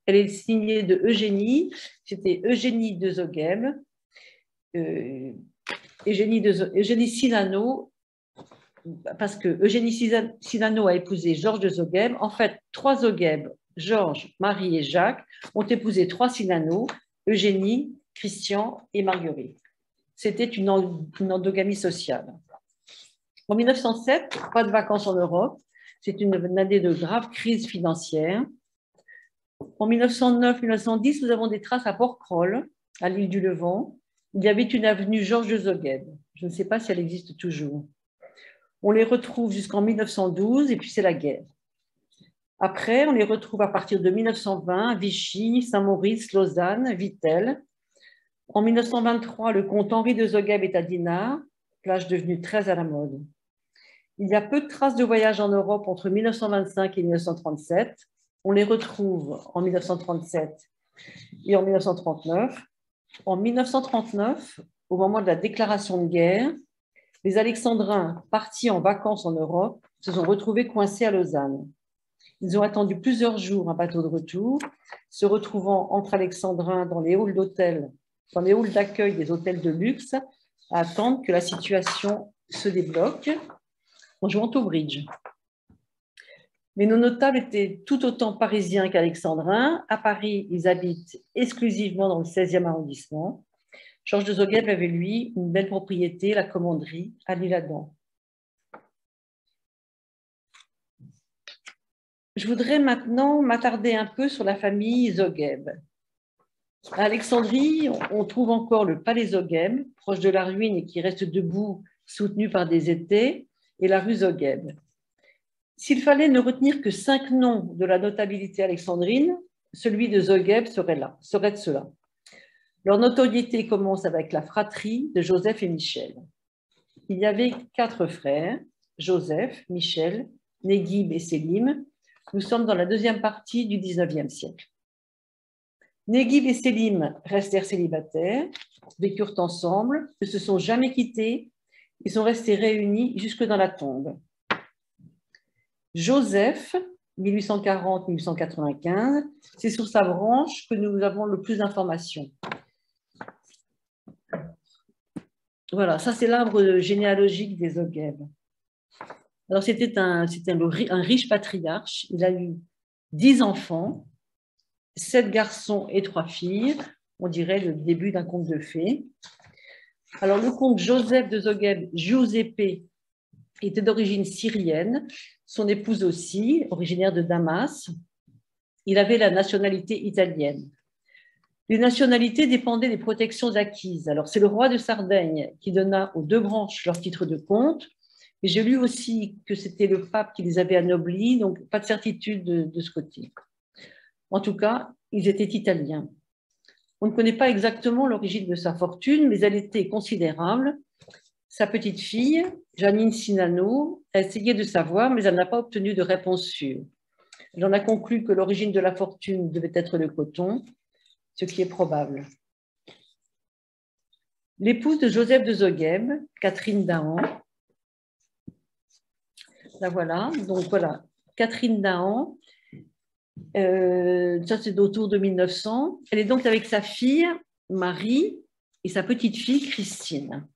Elle est signée de Eugénie. C'était Eugénie de Zogheb, Eugénie Silano, parce que Eugénie Silano a épousé Georges de Zogheb. En fait, 3 Zogheb, Georges, Marie et Jacques, ont épousé 3 Silano, Eugénie, Christian et Marguerite. C'était une endogamie sociale. En 1907, pas de vacances en Europe. C'est une année de grave crise financière. En 1909-1910, nous avons des traces à Porquerolles, à l'île du Levant. Il y avait une avenue Georges de Zogheb. Je ne sais pas si elle existe toujours. On les retrouve jusqu'en 1912 et puis c'est la guerre. Après, on les retrouve à partir de 1920 à Vichy, Saint-Maurice, Lausanne, Vittel. En 1923, le comte Henri de Zogheb est à Dinard, plage devenue très à la mode. Il y a peu de traces de voyage en Europe entre 1925 et 1937. On les retrouve en 1937 et en 1939. En 1939, au moment de la déclaration de guerre, les Alexandrins partis en vacances en Europe se sont retrouvés coincés à Lausanne. Ils ont attendu plusieurs jours un bateau de retour, se retrouvant entre Alexandrins dans les halls d'hôtels, dans les halls d'accueil des hôtels de luxe, à attendre que la situation se débloque en jouant au bridge. Mais nos notables étaient tout autant parisiens qu'alexandrins. À Paris, ils habitent exclusivement dans le 16e arrondissement. Georges de Zogheb avait, lui, une belle propriété, la commanderie, à l'Isle-Adam. Je voudrais maintenant m'attarder un peu sur la famille Zogheb. À Alexandrie, on trouve encore le palais Zogheb, proche de la ruine et qui reste debout, soutenu par des étais, et la rue Zogheb. S'il fallait ne retenir que 5 noms de la notabilité alexandrine, celui de Zogheb serait de cela. Leur notoriété commence avec la fratrie de Joseph et Michel. Il y avait 4 frères, Joseph, Michel, Néguib et Sélim. Nous sommes dans la deuxième partie du 19e siècle. Néguib et Sélim restèrent célibataires, vécurent ensemble, ne se sont jamais quittés et sont restés réunis jusque dans la tombe. Joseph, 1840-1895, c'est sur sa branche que nous avons le plus d'informations. Voilà, ça c'est l'arbre généalogique des Zogheb. Alors c'était un riche patriarche, il a eu 10 enfants, 7 garçons et 3 filles, on dirait le début d'un conte de fées. Alors le comte Joseph de Zogheb, Giuseppe, était d'origine syrienne, son épouse aussi, originaire de Damas. Il avait la nationalité italienne. Les nationalités dépendaient des protections acquises. Alors, c'est le roi de Sardaigne qui donna aux 2 branches leur titre de comte. Et j'ai lu aussi que c'était le pape qui les avait anoblis, donc pas de certitude de ce côté. En tout cas, ils étaient italiens. On ne connaît pas exactement l'origine de sa fortune, mais elle était considérable. Sa petite fille, Janine Sinano, a essayé de savoir, mais elle n'a pas obtenu de réponse sûre. Elle en a conclu que l'origine de la fortune devait être le coton, ce qui est probable. L'épouse de Joseph de Zogheb, Catherine Dahan, la voilà, donc voilà, Catherine Dahan, ça c'est autour de 1900. Elle est donc avec sa fille, Marie, et sa petite fille, Christine.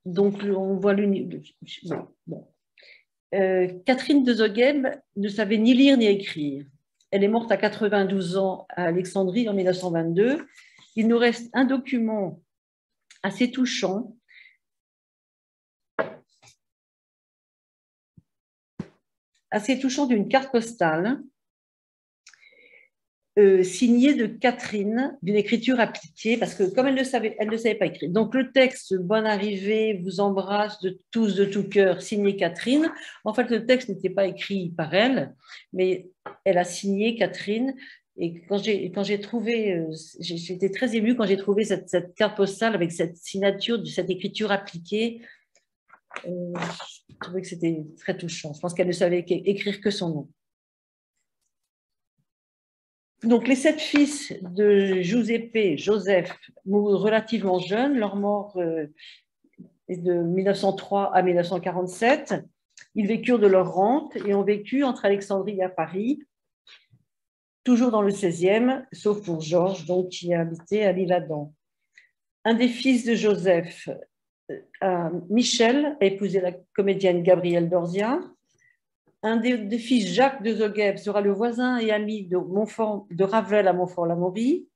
Donc on voit Catherine de Zogheb ne savait ni lire ni écrire. Elle est morte à 92 ans à Alexandrie en 1922. Il nous reste un document assez touchant d'une carte postale signée de Catherine, d'une écriture appliquée, parce que comme elle ne savait pas écrire. Donc le texte « Bonne arrivée, vous embrasse de tous de tout cœur », signé Catherine. En fait, le texte n'était pas écrit par elle, mais elle a signé Catherine. Et quand j'ai trouvé, j'étais très émue quand j'ai trouvé cette carte postale avec cette signature, de cette écriture appliquée. Je trouvais que c'était très touchant. Je pense qu'elle ne savait écrire que son nom. Donc, les 7 fils de Giuseppe, Joseph, moururent relativement jeunes. Leur mort est de 1903 à 1947. Ils vécurent de leur rente et ont vécu entre Alexandrie et Paris, toujours dans le 16e, sauf pour Georges, donc, qui habitait à l'Isle-Adam. Un des fils de Joseph, Michel, a épousé la comédienne Gabrielle Dorzia. Un des fils, Jacques de Zogheb, sera le voisin et ami de Ravel à Montfort-l'Amaury.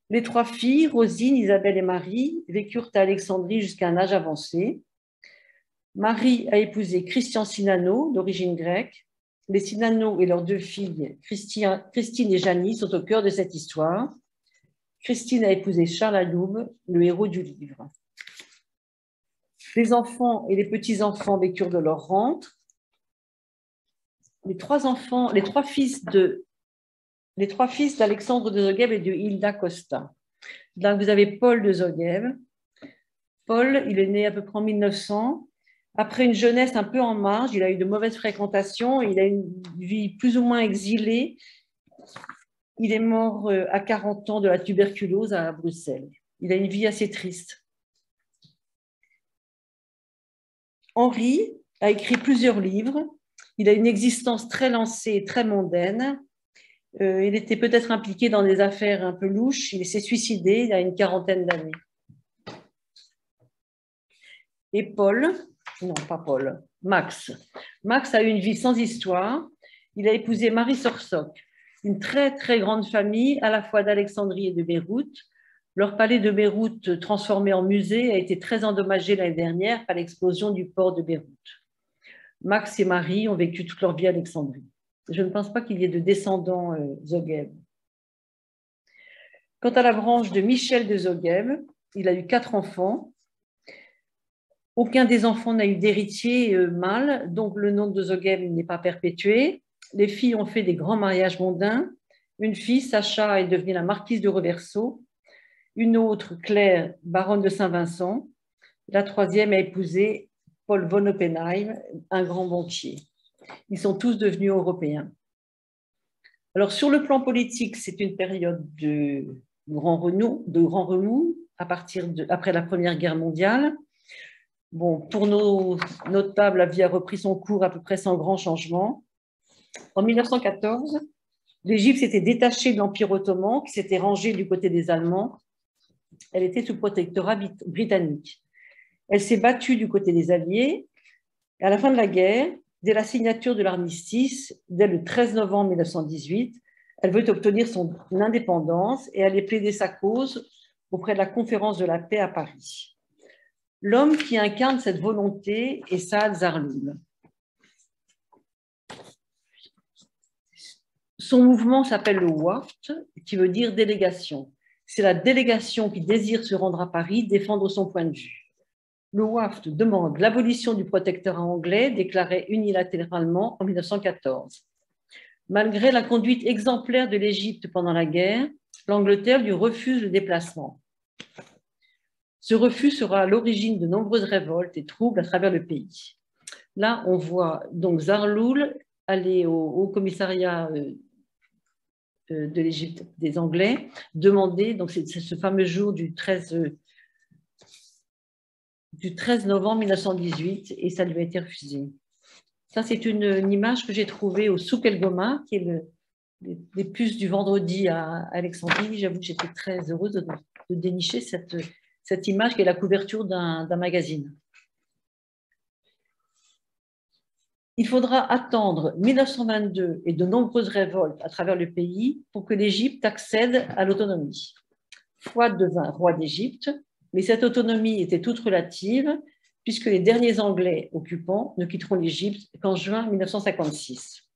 Les 3 filles, Rosine, Isabelle et Marie, vécurent à Alexandrie jusqu'à un âge avancé. Marie a épousé Christian Sinano, d'origine grecque. Les Sinano et leurs 2 filles, Christine et Janie, sont au cœur de cette histoire. Christine a épousé Charles Aloum, le héros du livre. Les enfants et les petits-enfants vécurent de leur rente. Les 3 fils d'Alexandre de Zogheb et de Hilda Costa. Là, vous avez Paul de Zogheb. Paul, il est né à peu près en 1900. Après une jeunesse un peu en marge, il a eu de mauvaises fréquentations, il a une vie plus ou moins exilée. Il est mort à 40 ans de la tuberculose à Bruxelles. Il a une vie assez triste. Henri a écrit plusieurs livres. Il a une existence très lancée et très mondaine. Il était peut-être impliqué dans des affaires un peu louches. Il s'est suicidé il y a une 40aine d'années. Et Paul, non pas Paul, Max. Max a eu une vie sans histoire. Il a épousé Marie Sorsoc, une très très grande famille à la fois d'Alexandrie et de Beyrouth. Leur palais de Beyrouth, transformé en musée, a été très endommagé l'année dernière par l'explosion du port de Beyrouth. Max et Marie ont vécu toute leur vie à Alexandrie. Je ne pense pas qu'il y ait de descendants Zogheb. Quant à la branche de Michel de Zogheb, il a eu 4 enfants. Aucun des enfants n'a eu d'héritier mâle, donc le nom de Zogheb n'est pas perpétué. Les filles ont fait des grands mariages mondains. Une fille, Sacha, est devenue la marquise de Reverso. Une autre, Claire, baronne de Saint-Vincent. La 3e a épousé Paul von Oppenheim, un grand banquier. Ils sont tous devenus européens. Alors, sur le plan politique, c'est une période de grand remous après la Première Guerre mondiale. Bon, pour nos notables, la vie a repris son cours à peu près sans grand changement. En 1914, l'Égypte s'était détachée de l'Empire ottoman, qui s'était rangé du côté des Allemands. Elle était sous protectorat britannique. Elle s'est battue du côté des Alliés. Et à la fin de la guerre, dès la signature de l'armistice, dès le 13 novembre 1918, elle veut obtenir son indépendance et aller plaider sa cause auprès de la Conférence de la paix à Paris. L'homme qui incarne cette volonté est Saad Zarloul. Son mouvement s'appelle le Waft, qui veut dire délégation. C'est la délégation qui désire se rendre à Paris, défendre son point de vue. le WAFT demande l'abolition du protectorat anglais déclaré unilatéralement en 1914. Malgré la conduite exemplaire de l'Égypte pendant la guerre, l'Angleterre lui refuse le déplacement. Ce refus sera à l'origine de nombreuses révoltes et troubles à travers le pays. Là, on voit donc Zarloul aller au commissariat de l'Égypte des Anglais, demander, donc c'est ce fameux jour du 13 novembre 1918, et ça lui a été refusé. Ça, c'est une image que j'ai trouvée au Souk El Goma, qui est les puces du vendredi à Alexandrie. J'avoue que j'étais très heureuse de dénicher cette image qui est la couverture d'un magazine. Il faudra attendre 1922 et de nombreuses révoltes à travers le pays pour que l'Égypte accède à l'autonomie. Fouad devint roi d'Égypte, mais cette autonomie était toute relative puisque les derniers Anglais occupants ne quitteront l'Égypte qu'en juin 1956.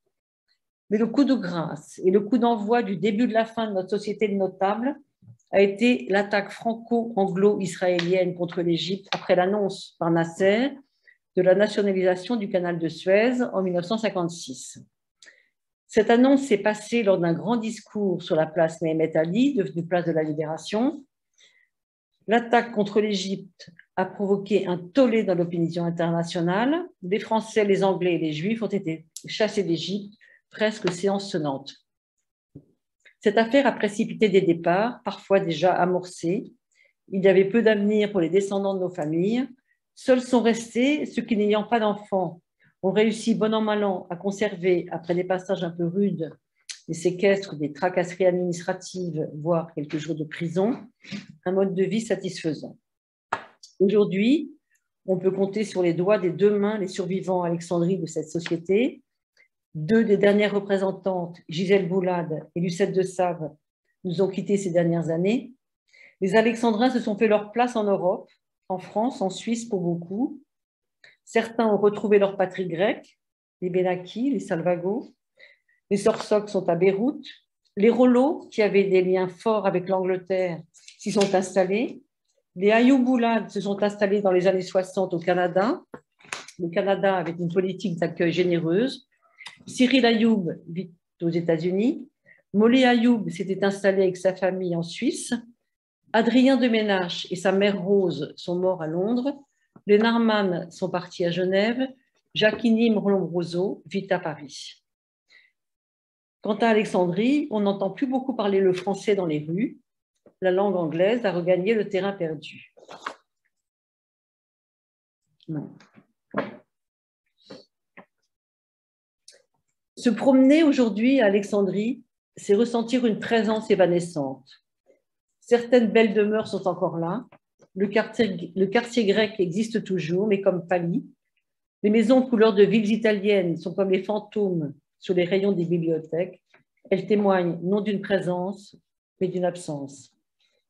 Mais le coup de grâce et le coup d'envoi du début de la fin de notre société de notables a été l'attaque franco-anglo-israélienne contre l'Égypte après l'annonce par Nasser de la nationalisation du canal de Suez en 1956. Cette annonce s'est passée lors d'un grand discours sur la place Mehemet Ali, devenue place de la Libération. L'attaque contre l'Égypte a provoqué un tollé dans l'opinion internationale. Les Français, les Anglais et les Juifs ont été chassés d'Égypte, presque séance sonnante. Cette affaire a précipité des départs, parfois déjà amorcés. Il y avait peu d'avenir pour les descendants de nos familles. Seuls sont restés ceux qui, n'ayant pas d'enfants, ont réussi bon an mal an à conserver, après des passages un peu rudes, des séquestres, des tracasseries administratives, voire quelques jours de prison, un mode de vie satisfaisant. Aujourd'hui, on peut compter sur les doigts des deux mains les survivants à Alexandrie de cette société. Deux des dernières représentantes, Gisèle Boulade et Lucette de Save, nous ont quittés ces dernières années. Les Alexandrins se sont fait leur place en Europe, en France, en Suisse pour beaucoup. Certains ont retrouvé leur patrie grecque, les Benaki, les Salvago. Les Sorsok sont à Beyrouth. Les Rollo, qui avaient des liens forts avec l'Angleterre, s'y sont installés. Les Ayoub Boulad se sont installés dans les années 60 au Canada. Le Canada avait une politique d'accueil généreuse. Cyril Ayoub vit aux États-Unis. Molly Ayoub s'était installé avec sa famille en Suisse. Adrien de Ménache et sa mère Rose sont morts à Londres. Les Narman sont partis à Genève. Jacqueline Lombroso vit à Paris. Quant à Alexandrie, on n'entend plus beaucoup parler le français dans les rues. La langue anglaise a regagné le terrain perdu. Non. Se promener aujourd'hui à Alexandrie, c'est ressentir une présence évanescente. Certaines belles demeures sont encore là. Le quartier grec existe toujours, mais comme pâli. Les maisons couleur de villes italiennes sont comme les fantômes sur les rayons des bibliothèques. Elles témoignent non d'une présence, mais d'une absence.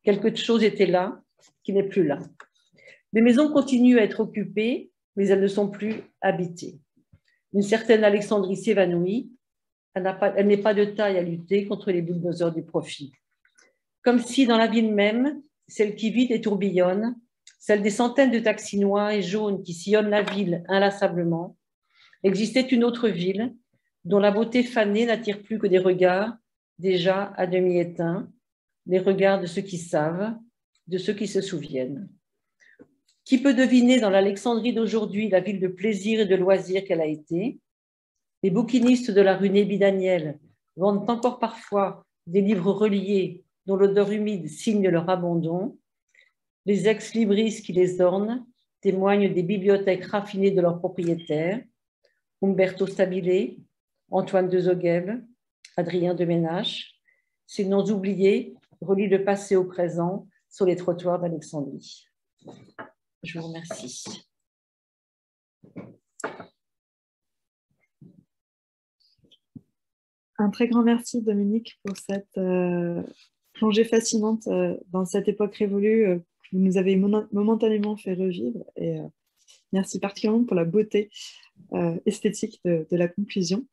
Quelque chose était là, qui n'est plus là. Les maisons continuent à être occupées, mais elles ne sont plus habitées. Une certaine Alexandrie s'évanouit. Elle n'est pas de taille à lutter contre les bulldozers du profit. Comme si dans la ville même, celle qui vit et tourbillonne, celle des centaines de taxis noirs et jaunes qui sillonnent la ville inlassablement, existait une autre ville dont la beauté fanée n'attire plus que des regards déjà à demi éteints, les regards de ceux qui savent, de ceux qui se souviennent. Qui peut deviner dans l'Alexandrie d'aujourd'hui la ville de plaisir et de loisirs qu'elle a été? Les bouquinistes de la rue Nébi-Daniel vendent encore parfois des livres reliés dont l'odeur humide signe leur abandon. Les ex-libris qui les ornent témoignent des bibliothèques raffinées de leurs propriétaires. Umberto Stabile, Antoine de Zoguel, Adrien de Ménache. Ces noms oubliés relient le passé au présent sur les trottoirs d'Alexandrie. Je vous remercie.
Un très grand merci, Dominique, pour cette plongée fascinante dans cette époque révolue que vous nous avez momentanément fait revivre. Et merci particulièrement pour la beauté esthétique de la conclusion.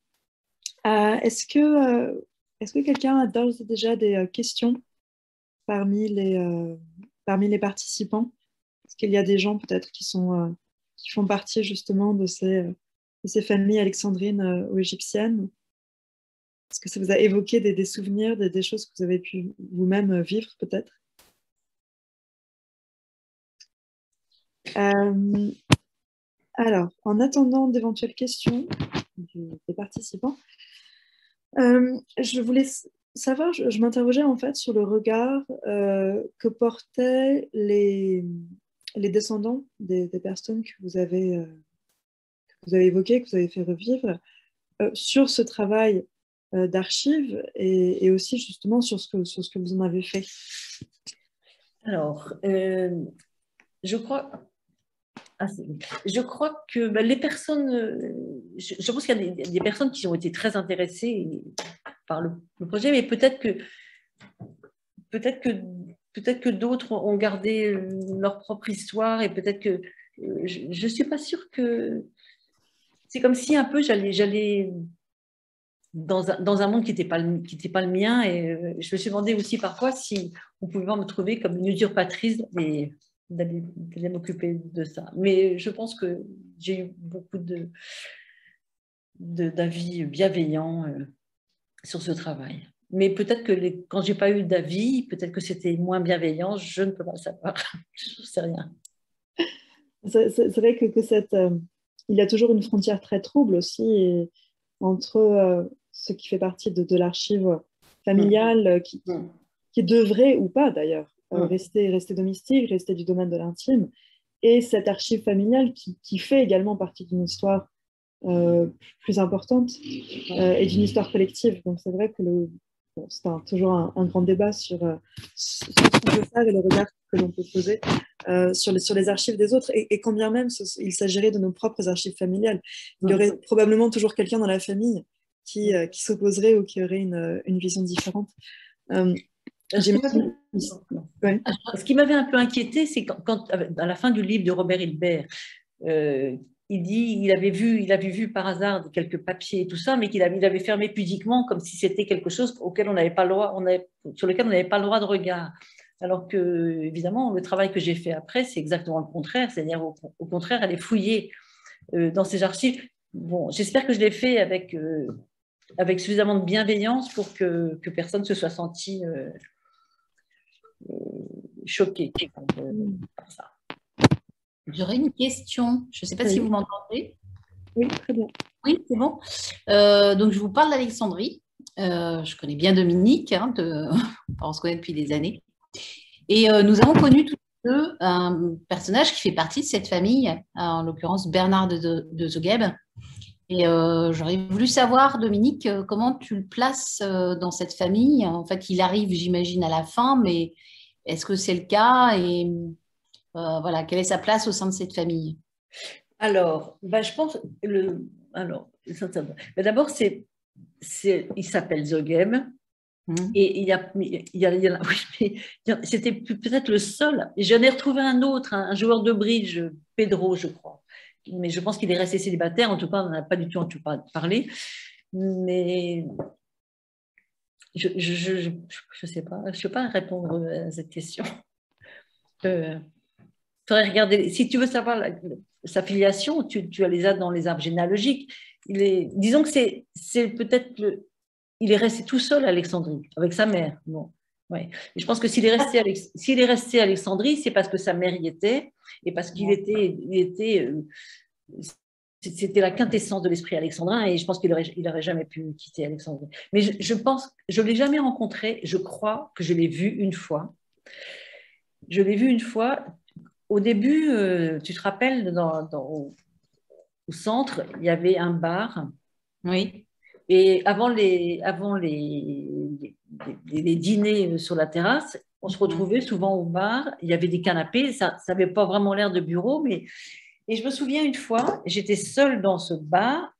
Est-ce que quelqu'un a d'ores et déjà des questions parmi les participants? Est-ce qu'il y a des gens peut-être qui font partie justement de ces familles alexandrines ou égyptiennes? Est-ce que ça vous a évoqué des souvenirs, des choses que vous avez pu vous-même vivre peut-être? Alors, en attendant d'éventuelles questions des participants, je voulais savoir, je m'interrogeais en fait sur le regard que portaient les descendants des personnes que vous avez évoquées, que vous avez fait revivre, sur ce travail d'archives et aussi justement sur ce que vous en avez fait.
Alors, je crois que les personnes, je pense qu'il y a des personnes qui ont été très intéressées par le projet, mais peut-être que d'autres ont gardé leur propre histoire et peut-être que je ne suis pas sûre que c'est comme si un peu j'allais dans un monde qui n'était pas le mien et je me suis demandé aussi parfois si on pouvait me trouver comme une usurpatrice et d'aller m'occuper de ça. Mais je pense que j'ai eu beaucoup d'avis bienveillants sur ce travail. Mais peut-être que quand j'ai pas eu d'avis, peut-être que c'était moins bienveillant, je ne peux pas le savoir. Je ne sais rien.
C'est vrai que il y a toujours une frontière très trouble aussi entre ce qui fait partie de l'archive familiale qui devrait ou pas d'ailleurs rester domestique, rester du domaine de l'intime, et cette archive familiale qui fait également partie d'une histoire plus importante et d'une histoire collective. Donc c'est vrai que c'est toujours un grand débat sur ce qu'on peut faire et le regard que l'on peut poser sur les archives des autres. Et quand bien même il s'agirait de nos propres archives familiales, il y aurait probablement toujours quelqu'un dans la famille qui s'opposerait ou qui aurait une vision différente.
Ce qui m'avait un peu inquiété, c'est quand, à la fin du livre de Robert Hilbert, il avait vu par hasard quelques papiers et tout ça, mais qu'il avait fermé pudiquement comme si c'était quelque chose auquel on n'avait pas le droit, sur lequel on n'avait pas le droit de regard. Alors que, évidemment, le travail que j'ai fait après, c'est exactement le contraire, c'est-à-dire au contraire, aller fouiller dans ces archives. Bon, j'espère que je l'ai fait avec suffisamment de bienveillance pour que personne ne se soit senti choqué par ça.
J'aurais une question. Je ne sais pas si vous m'entendez.
Oui, très bien.
Oui, c'est bon. Donc, je vous parle d'Alexandrie. Je connais bien Dominique, on se connaît depuis des années. Et nous avons connu tous les deux un personnage qui fait partie de cette famille, en l'occurrence Bernard de Zogheb. Et j'aurais voulu savoir, Dominique, comment tu le places dans cette famille. En fait, il arrive, j'imagine, à la fin, mais est-ce que c'est le cas? Et voilà, quelle est sa place au sein de cette famille?
Alors, je pense, d'abord, il s'appelle Zogheb. Et c'était peut-être le seul. J'en ai retrouvé un autre, un joueur de bridge, Pedro, je crois. Mais je pense qu'il est resté célibataire. En tout cas, on n'a pas du tout parlé. Mais je sais pas. Je ne sais pas répondre à cette question. Faudrait regarder. Si tu veux savoir sa filiation, tu les as dans les arbres généalogiques. Disons que c'est peut-être il est resté tout seul à Alexandrie avec sa mère. Bon, ouais. Et je pense que s'il est resté à Alexandrie, c'est parce que sa mère y était et parce qu'il c'était la quintessence de l'esprit alexandrin et je pense qu'il aurait jamais pu quitter Alexandrie. Mais je pense, je l'ai jamais rencontré. Je crois que je l'ai vu une fois. Je l'ai vu une fois. Au début, tu te rappelles, au centre, il y avait un bar.
Oui.
Et avant les dîners sur la terrasse, on se retrouvait souvent au bar. Il y avait des canapés. Ça n'avait pas vraiment l'air de bureau, et je me souviens une fois, j'étais seule dans ce bar.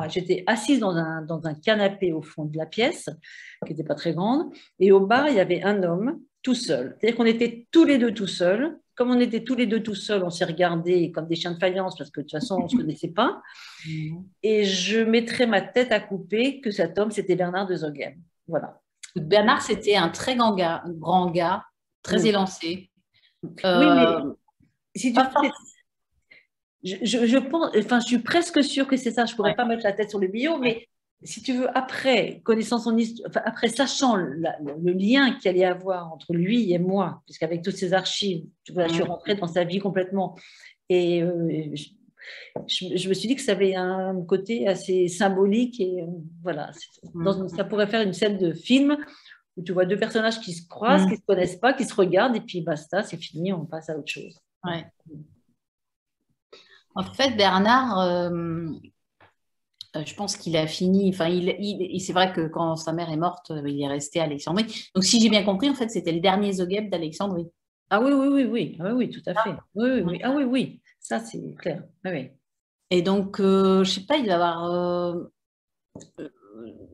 J'étais assise dans un canapé au fond de la pièce, qui n'était pas très grande. Et au bar, il y avait un homme tout seul. C'est-à-dire qu'on était tous les deux tout seuls. Comme on était tous les deux tout seuls, on s'est regardés comme des chiens de faïence parce que de toute façon, on ne se connaissait pas. Et je mettrais ma tête à couper que cet homme, c'était Bernard de Zogheb. Voilà.
Bernard, c'était un très grand gars, très élancé.
Oui, mais si tu veux, je pense, enfin, je suis presque sûre que c'est ça. Je pourrais pas mettre la tête sur le bio, mais si tu veux, après, connaissant son histoire, enfin, après, sachant le lien qu'il allait y avoir entre lui et moi, puisqu'avec toutes ces archives, tu vois, je suis rentrée dans sa vie complètement. Et je me suis dit que ça avait un côté assez symbolique. Et voilà, ça pourrait faire une scène de film où tu vois deux personnages qui se croisent, qui ne se connaissent pas, qui se regardent, et puis basta, c'est fini, on passe à autre chose.
Ouais. En fait, Bernard, je pense qu'il a fini. Enfin, c'est vrai que quand sa mère est morte, il est resté à Alexandrie. Donc, si j'ai bien compris, en fait, c'était le dernier Zogueb d'Alexandrie.
Ah oui, oui, oui, oui. Ah oui, tout à fait. Oui, oui, oui. Ah oui, oui. Ça, c'est clair. Ah oui.
Et donc, je ne sais pas, il va avoir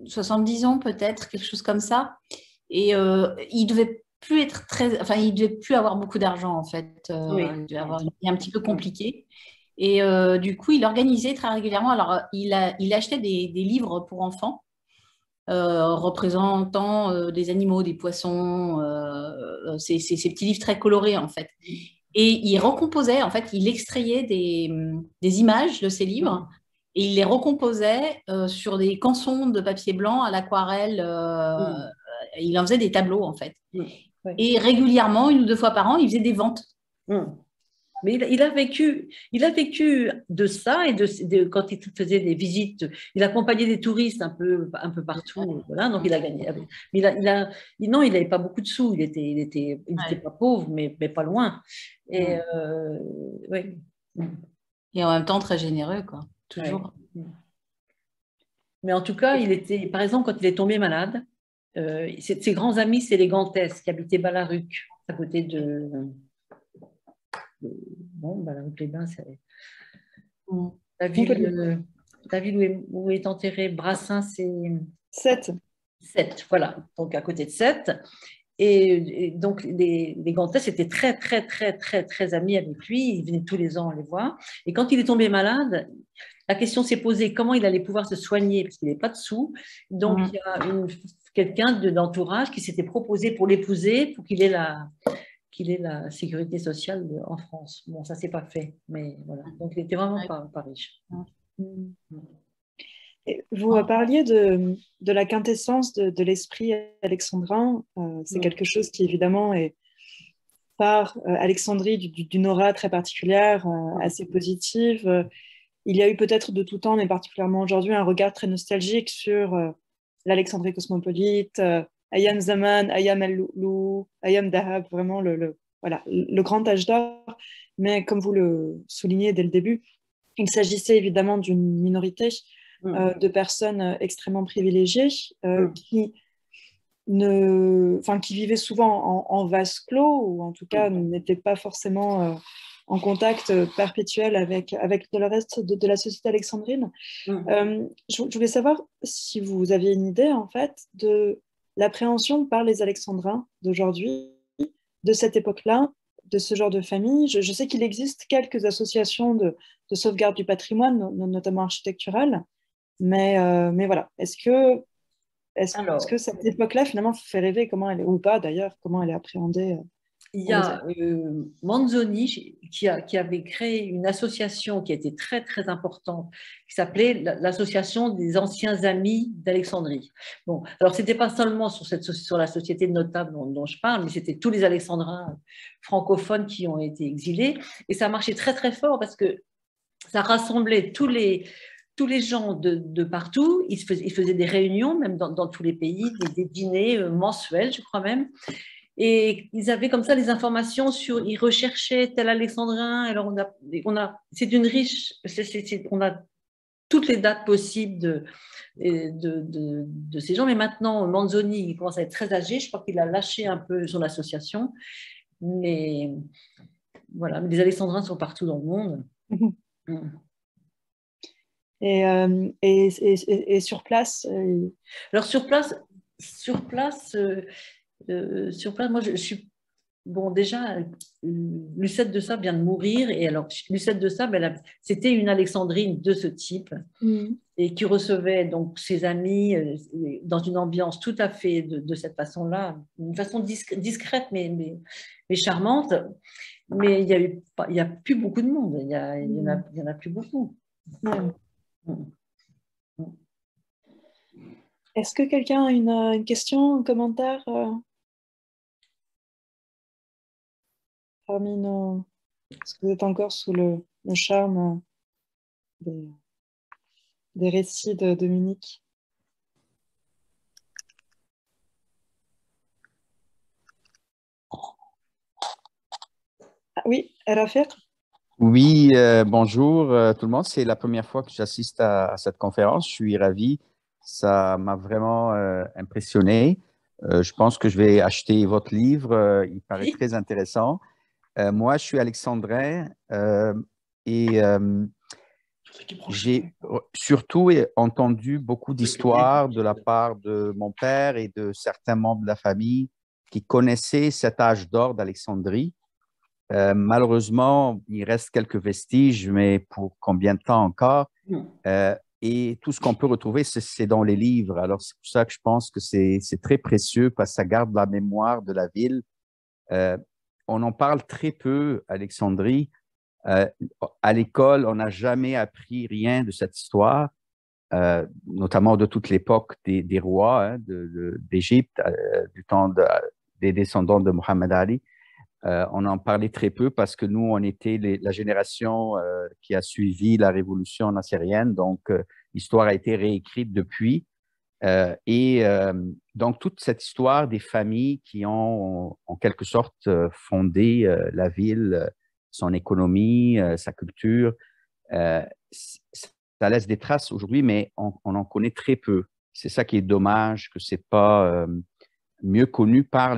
70 ans peut-être, quelque chose comme ça. Et il devait plus être très, enfin, il devait plus avoir beaucoup d'argent en fait.
Oui.
Il devait avoir une vie un petit peu compliquée. Et du coup, il organisait très régulièrement. Alors, il achetait des livres pour enfants représentant des animaux, des poissons, ces petits livres très colorés en fait. Et il recomposait, en fait, il extrayait des images de ces livres et il les recomposait sur des cançons de papier blanc à l'aquarelle. Il en faisait des tableaux en fait. Et régulièrement, 1 ou 2 fois par an, il faisait des ventes.
Mais il a vécu de ça et quand il faisait des visites, il accompagnait des touristes un peu partout. Voilà, donc il a gagné. Mais non, il n'avait pas beaucoup de sous. Il était pas pauvre, mais pas loin. Et oui.
Et en même temps très généreux, quoi. Toujours.
Mais en tout cas, par exemple, quand il est tombé malade, ses grands amis, c'est les Gantès qui habitaient Balaruc, à côté de Balaruc les Bains, c'est la ville où est enterré Brassin, c'est
Sète.
Sète, voilà, donc à côté de Sète. Et donc, les Gantès étaient très, très, très, très, très amis avec lui. Ils venaient tous les ans les voir. Et quand il est tombé malade, la question s'est posée comment il allait pouvoir se soigner parce qu'il n'avait pas de sous. Donc, il y a quelqu'un d'entourage qui s'était proposé pour l'épouser pour qu'il ait la sécurité sociale en France. Bon, ça, c'est pas fait, mais voilà. Donc, il n'était vraiment pas riche.
Et vous parliez de la quintessence de l'esprit alexandrin. C'est quelque chose qui, évidemment, est par Alexandrie d'une aura très particulière, assez positive. Il y a eu peut-être de tout temps, mais particulièrement aujourd'hui, un regard très nostalgique sur l'Alexandrie cosmopolite, Ayam Zaman, Ayam El-Loulou, Ayam Dahab, vraiment le grand âge d'or. Mais comme vous le soulignez dès le début, il s'agissait évidemment d'une minorité de personnes extrêmement privilégiées qui vivaient souvent en vase clos ou en tout cas n'étaient pas forcément en contact perpétuel avec le reste de la société alexandrine. Je voulais savoir si vous aviez une idée en fait de l'appréhension par les Alexandrins d'aujourd'hui, de cette époque-là, de ce genre de famille. Je sais qu'il existe quelques associations de sauvegarde du patrimoine, notamment architectural, mais voilà. Est-ce que cette époque-là, finalement, fait rêver comment elle est, ou pas d'ailleurs, comment elle est appréhendée
Il y a Manzoni qui avait créé une association qui était très, très importante, qui s'appelait l'Association des anciens amis d'Alexandrie. Bon, alors, ce n'était pas seulement sur la société de notables dont je parle, mais c'était tous les Alexandrins francophones qui ont été exilés. Et ça marchait très, très fort parce que ça rassemblait tous les gens de partout. Ils faisaient des réunions, même dans tous les pays, des dîners mensuels, je crois même. Et ils avaient comme ça les informations ils recherchaient tel Alexandrin. Alors, c'est une riche, on a toutes les dates possibles de ces gens. Mais maintenant, Manzoni, il commence à être très âgé. Je crois qu'il a lâché un peu son association. Mais voilà, les Alexandrins sont partout dans le monde.
Et sur place
Alors, sur place, moi, je suis... Bon, déjà, Lucette de Sable vient de mourir. Et alors, Lucette de Sable, c'était une alexandrine de ce type et qui recevait donc ses amis dans une ambiance tout à fait de cette façon-là, une façon discrète mais charmante. mais il y a plus beaucoup de monde. Il y en a plus beaucoup.
Ouais.
Mm.
Est-ce que quelqu'un a une question, un commentaire parmi nos... Est-ce que vous êtes encore sous le charme des récits de Dominique? Ah, oui, Rafik?
Oui, bonjour tout le monde. C'est la première fois que j'assiste à cette conférence. Je suis ravi. Ça m'a vraiment impressionné. Je pense que je vais acheter votre livre. Il paraît très intéressant. Moi, je suis alexandrin et j'ai surtout entendu beaucoup d'histoires de la part de mon père et de certains membres de la famille qui connaissaient cet âge d'or d'Alexandrie. Malheureusement, il reste quelques vestiges, mais pour combien de temps encore? Et tout ce qu'on peut retrouver, c'est dans les livres. Alors, c'est pour ça que je pense que c'est très précieux parce que ça garde la mémoire de la ville. On en parle très peu, Alexandrie. À l'école, on n'a jamais appris rien de cette histoire, notamment de toute l'époque des rois hein, d'Égypte, du temps des descendants de Mohammed Ali. On en parlait très peu parce que nous, on était la génération qui a suivi la révolution nassérienne. Donc, l'histoire a été réécrite depuis. Donc, toute cette histoire des familles qui ont, en quelque sorte, fondé la ville, son économie, sa culture, ça laisse des traces aujourd'hui, mais on en connaît très peu. C'est ça qui est dommage, que ce n'est pas mieux connu par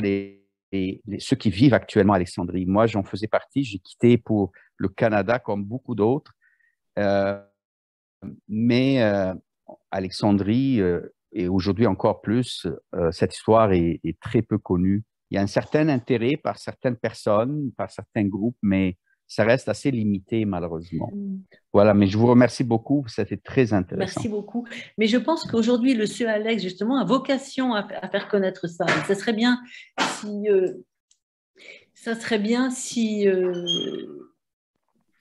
ceux qui vivent actuellement à Alexandrie. Moi, j'en faisais partie. J'ai quitté pour le Canada comme beaucoup d'autres. Mais Alexandrie, et aujourd'hui encore plus, cette histoire est très peu connue. Il y a un certain intérêt par certaines personnes, par certains groupes, mais ça reste assez limité malheureusement. Voilà, mais je vous remercie beaucoup, c'était très intéressant.
Merci beaucoup. Mais je pense qu'aujourd'hui, le CE Alex, justement, a vocation à faire connaître ça. Et ça serait bien si,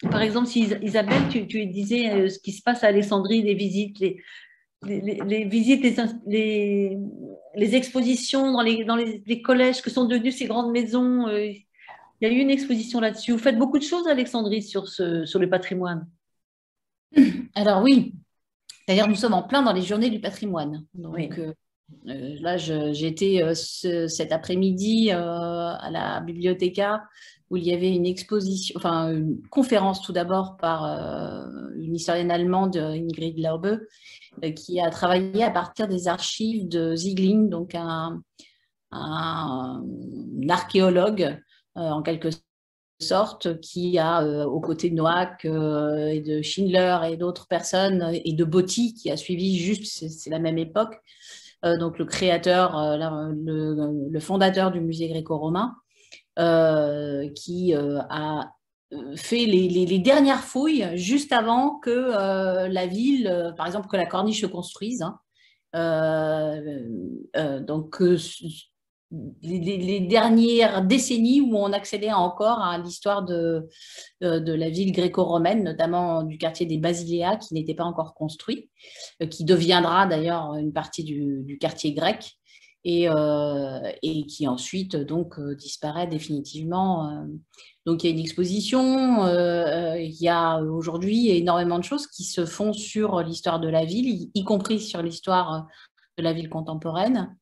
par exemple, si Isabelle, tu disais ce qui se passe à Alexandrie, les visites, les visites, les expositions dans les collèges que sont devenus ces grandes maisons. Il y a eu une exposition là-dessus. Vous faites beaucoup de choses à Alexandrie sur le patrimoine.
Alors oui, d'ailleurs nous sommes en plein dans les journées du patrimoine. Donc
Oui.
là, j'ai été cet après-midi à la Biblioteca où il y avait une exposition, enfin une conférence tout d'abord par une historienne allemande, Ingrid Laube, qui a travaillé à partir des archives de Ziegling, donc un archéologue en quelque sorte, qui a, aux côtés de Noack et de Schindler et d'autres personnes, et de Botti, qui a suivi juste, c'est la même époque, donc le créateur, le fondateur du musée gréco-romain, qui a fait les dernières fouilles juste avant que la ville, par exemple, que la corniche se construise. Hein. Donc, les dernières décennies où on accédait encore à l'histoire de la ville gréco-romaine, notamment du quartier des Basiléas, qui n'était pas encore construit, qui deviendra d'ailleurs une partie du quartier grec, et qui ensuite donc disparaît définitivement. Donc il y a une exposition, il y a aujourd'hui énormément de choses qui se font sur l'histoire de la ville, y compris sur l'histoire de la ville contemporaine,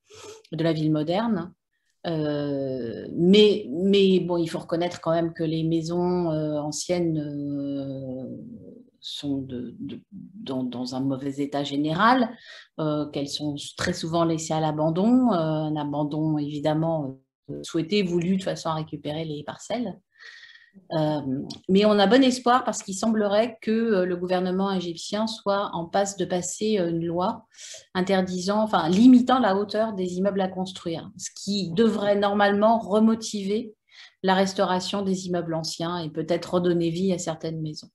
de la ville moderne. Mais bon, il faut reconnaître quand même que les maisons anciennes sont dans un mauvais état général, qu'elles sont très souvent laissées à l'abandon, un abandon évidemment souhaité, voulu de façon à récupérer les parcelles. Mais on a bon espoir parce qu'il semblerait que le gouvernement égyptien soit en passe de passer une loi interdisant, enfin limitant la hauteur des immeubles à construire, ce qui devrait normalement remotiver la restauration des immeubles anciens et peut-être redonner vie à certaines maisons.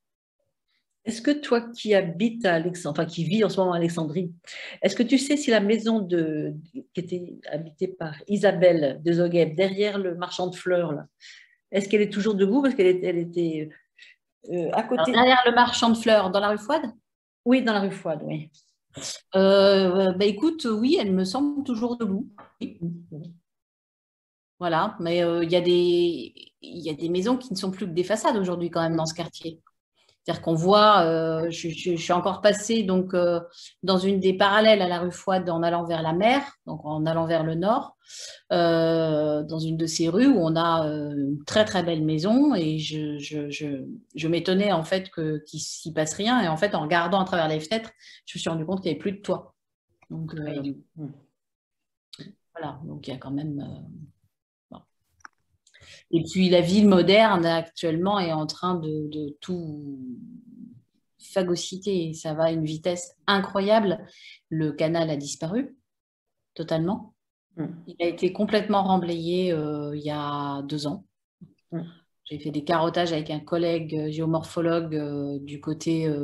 Est-ce que toi qui habites qui vis en ce moment à Alexandrie, est-ce que tu sais si la maison qui était habitée par Isabelle de Zogheb, derrière le marchand de fleurs, là, Est-ce qu'elle est toujours debout parce qu'elle était à
Alors,
côté?
derrière le marchand de fleurs, dans la rue Fouad?
Oui, dans la rue Fouad, oui.
Bah, écoute, oui, elle me semble toujours debout. Oui. Voilà, mais il y a des maisons qui ne sont plus que des façades aujourd'hui quand même dans ce quartier. C'est-à-dire qu'on voit, je suis encore passée donc, dans une des parallèles à la rue Fouad en allant vers la mer, donc en allant vers le nord, dans une de ces rues où on a une très très belle maison et je m'étonnais en fait qu'il s'y passe rien et en fait en regardant à travers les fenêtres, je me suis rendu compte qu'il n'y avait plus de toit. Donc voilà, donc il y a quand même... bon. Et puis la ville moderne actuellement est en train de tout phagocyter. Ça va à une vitesse incroyable. Le canal a disparu totalement. Il a été complètement remblayé il y a 2 ans. J'ai fait des carottages avec un collègue géomorphologue du côté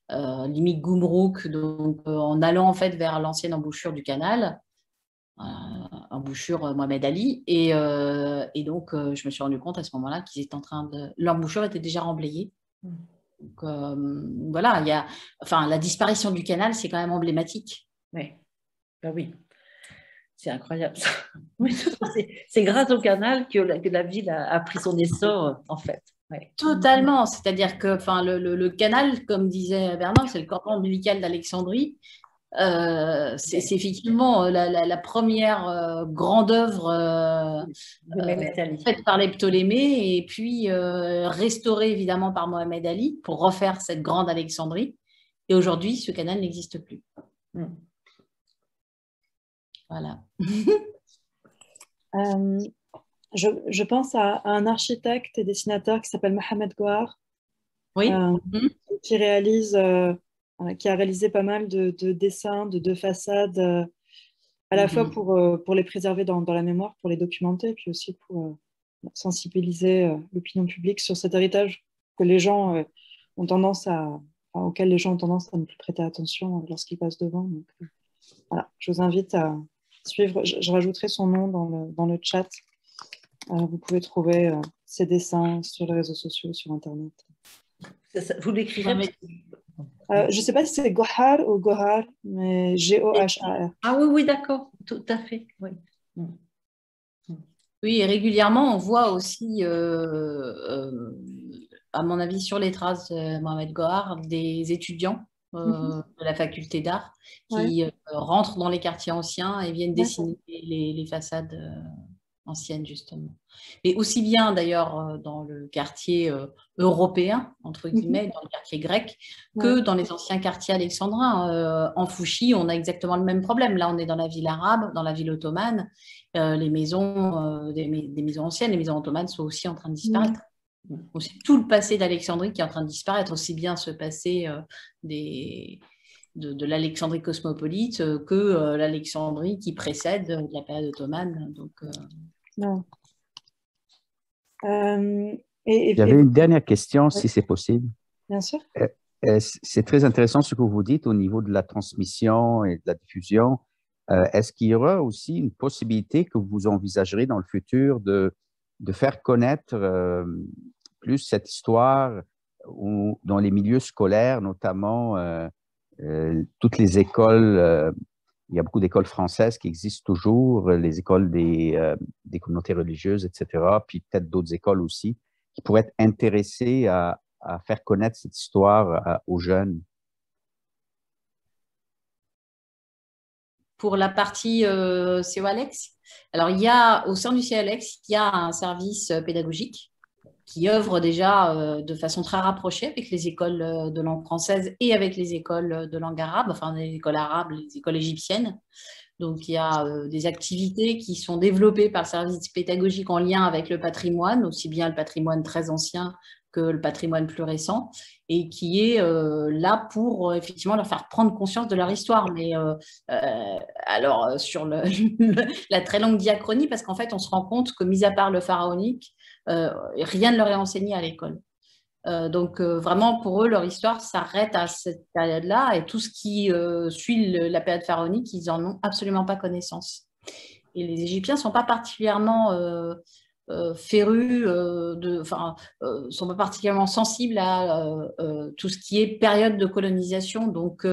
limite Gumruk, donc en allant en fait vers l'ancienne embouchure du canal. Embouchure Mohamed Ali et donc je me suis rendu compte à ce moment-là qu'ils étaient en train de l'embouchure était déjà remblayée. Donc voilà, la disparition du canal, c'est quand même emblématique.
Oui, ben oui, c'est incroyable. Oui, c'est grâce au canal que la ville a pris son essor en fait. Ouais.
Totalement, c'est-à-dire que le canal, comme disait Bernard, c'est le cordon ombilical d'Alexandrie. C'est effectivement la première grande œuvre faite par les Ptolémées et puis restaurée évidemment par Mohamed Ali pour refaire cette grande Alexandrie. Et aujourd'hui, ce canal n'existe plus. Voilà.
Je pense à un architecte et dessinateur qui s'appelle Mohamed Gohar,
Oui.
qui a réalisé pas mal de dessins de façades, à la fois pour les préserver dans la mémoire, pour les documenter, puis aussi pour sensibiliser l'opinion publique sur cet héritage que les gens ont auquel les gens ont tendance à ne plus prêter attention lorsqu'ils passent devant. Donc, voilà, je vous invite à suivre. Je rajouterai son nom dans le chat. Vous pouvez trouver ses dessins sur les réseaux sociaux, sur Internet.
Vous l'écrirez?
Je ne sais pas si c'est Gohar ou Gohar, mais G-O-H-A-R.
Ah oui, oui, d'accord, tout à fait. Oui.
Oui, et régulièrement, on voit aussi, à mon avis, sur les traces de Mohamed Gohar, des étudiants de la faculté d'art qui rentrent dans les quartiers anciens et viennent dessiner les façades anciennes, justement. Mais aussi bien, d'ailleurs, dans le quartier européen, entre guillemets, dans le quartier grec, que dans les anciens quartiers alexandrins. En Fouchi, on a exactement le même problème. Là, on est dans la ville arabe, dans la ville ottomane. Les maisons, des maisons anciennes, les maisons ottomanes sont aussi en train de disparaître. C'est tout le passé d'Alexandrie qui est en train de disparaître, aussi bien ce passé de l'Alexandrie cosmopolite que l'Alexandrie qui précède la période ottomane. Donc,
non.
J'avais une dernière question, si c'est possible.
Bien sûr.
C'est très intéressant ce que vous dites au niveau de la transmission et de la diffusion. Est-ce qu'il y aura aussi une possibilité que vous envisagerez dans le futur de faire connaître plus cette histoire dans les milieux scolaires, notamment toutes les écoles, il y a beaucoup d'écoles françaises qui existent toujours, les écoles des communautés religieuses, etc., puis peut-être d'autres écoles aussi, qui pourraient être intéressées à faire connaître cette histoire aux jeunes?
Pour la partie COALEX, alors il y a au sein du COALEX, il y a un service pédagogique qui œuvre déjà de façon très rapprochée avec les écoles de langue française et avec les écoles de langue arabe, enfin les écoles arabes, les écoles égyptiennes. Donc il y a des activités qui sont développées par le service pédagogique en lien avec le patrimoine, aussi bien le patrimoine très ancien que le patrimoine plus récent, et qui est là pour effectivement leur faire prendre conscience de leur histoire. Mais alors sur la très longue diachronie, parce qu'en fait on se rend compte que mis à part le pharaonique, rien ne leur est enseigné à l'école. Donc vraiment pour eux leur histoire s'arrête à cette période-là, et tout ce qui suit la période pharaonique, ils n'en ont absolument pas connaissance. Et les Égyptiens ne sont pas particulièrement férus, sont pas particulièrement sensibles à tout ce qui est période de colonisation, donc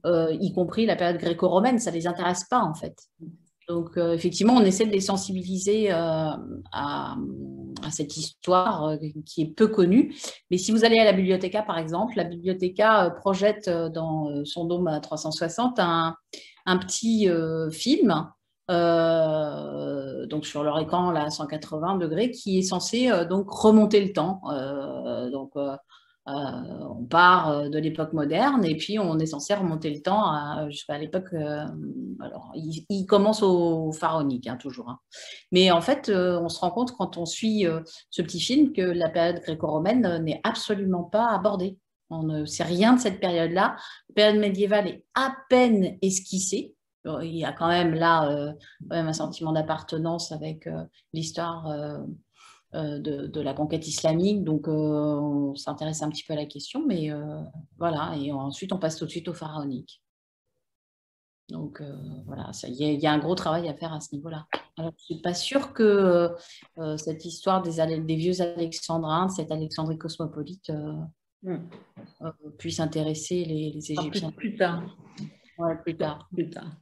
y compris la période gréco-romaine, ça les intéresse pas en fait. Donc, effectivement, on essaie de les sensibiliser à cette histoire qui est peu connue. Mais si vous allez à la Bibliothéca, par exemple, la Bibliothéca projette dans son dôme à 360 un petit film, donc sur leur écran là, à 180 degrés, qui est censé donc remonter le temps. On part de l'époque moderne et puis on est censé remonter le temps jusqu'à l'époque. Alors, il commence au pharaonique, hein, toujours. Hein. Mais en fait, on se rend compte quand on suit ce petit film que la période gréco-romaine n'est absolument pas abordée. On ne sait rien de cette période-là. La période médiévale est à peine esquissée. Il y a quand même là quand même un sentiment d'appartenance avec l'histoire de la conquête islamique, donc on s'intéresse un petit peu à la question, mais voilà, et ensuite on passe tout de suite au pharaonique. Donc voilà, il y a un gros travail à faire à ce niveau-là. Alors je ne suis pas sûre que cette histoire des vieux alexandrins, de cette Alexandrie cosmopolite, puisse intéresser les Égyptiens.
Plus tard.
Ouais, plus tard.
Plus tard.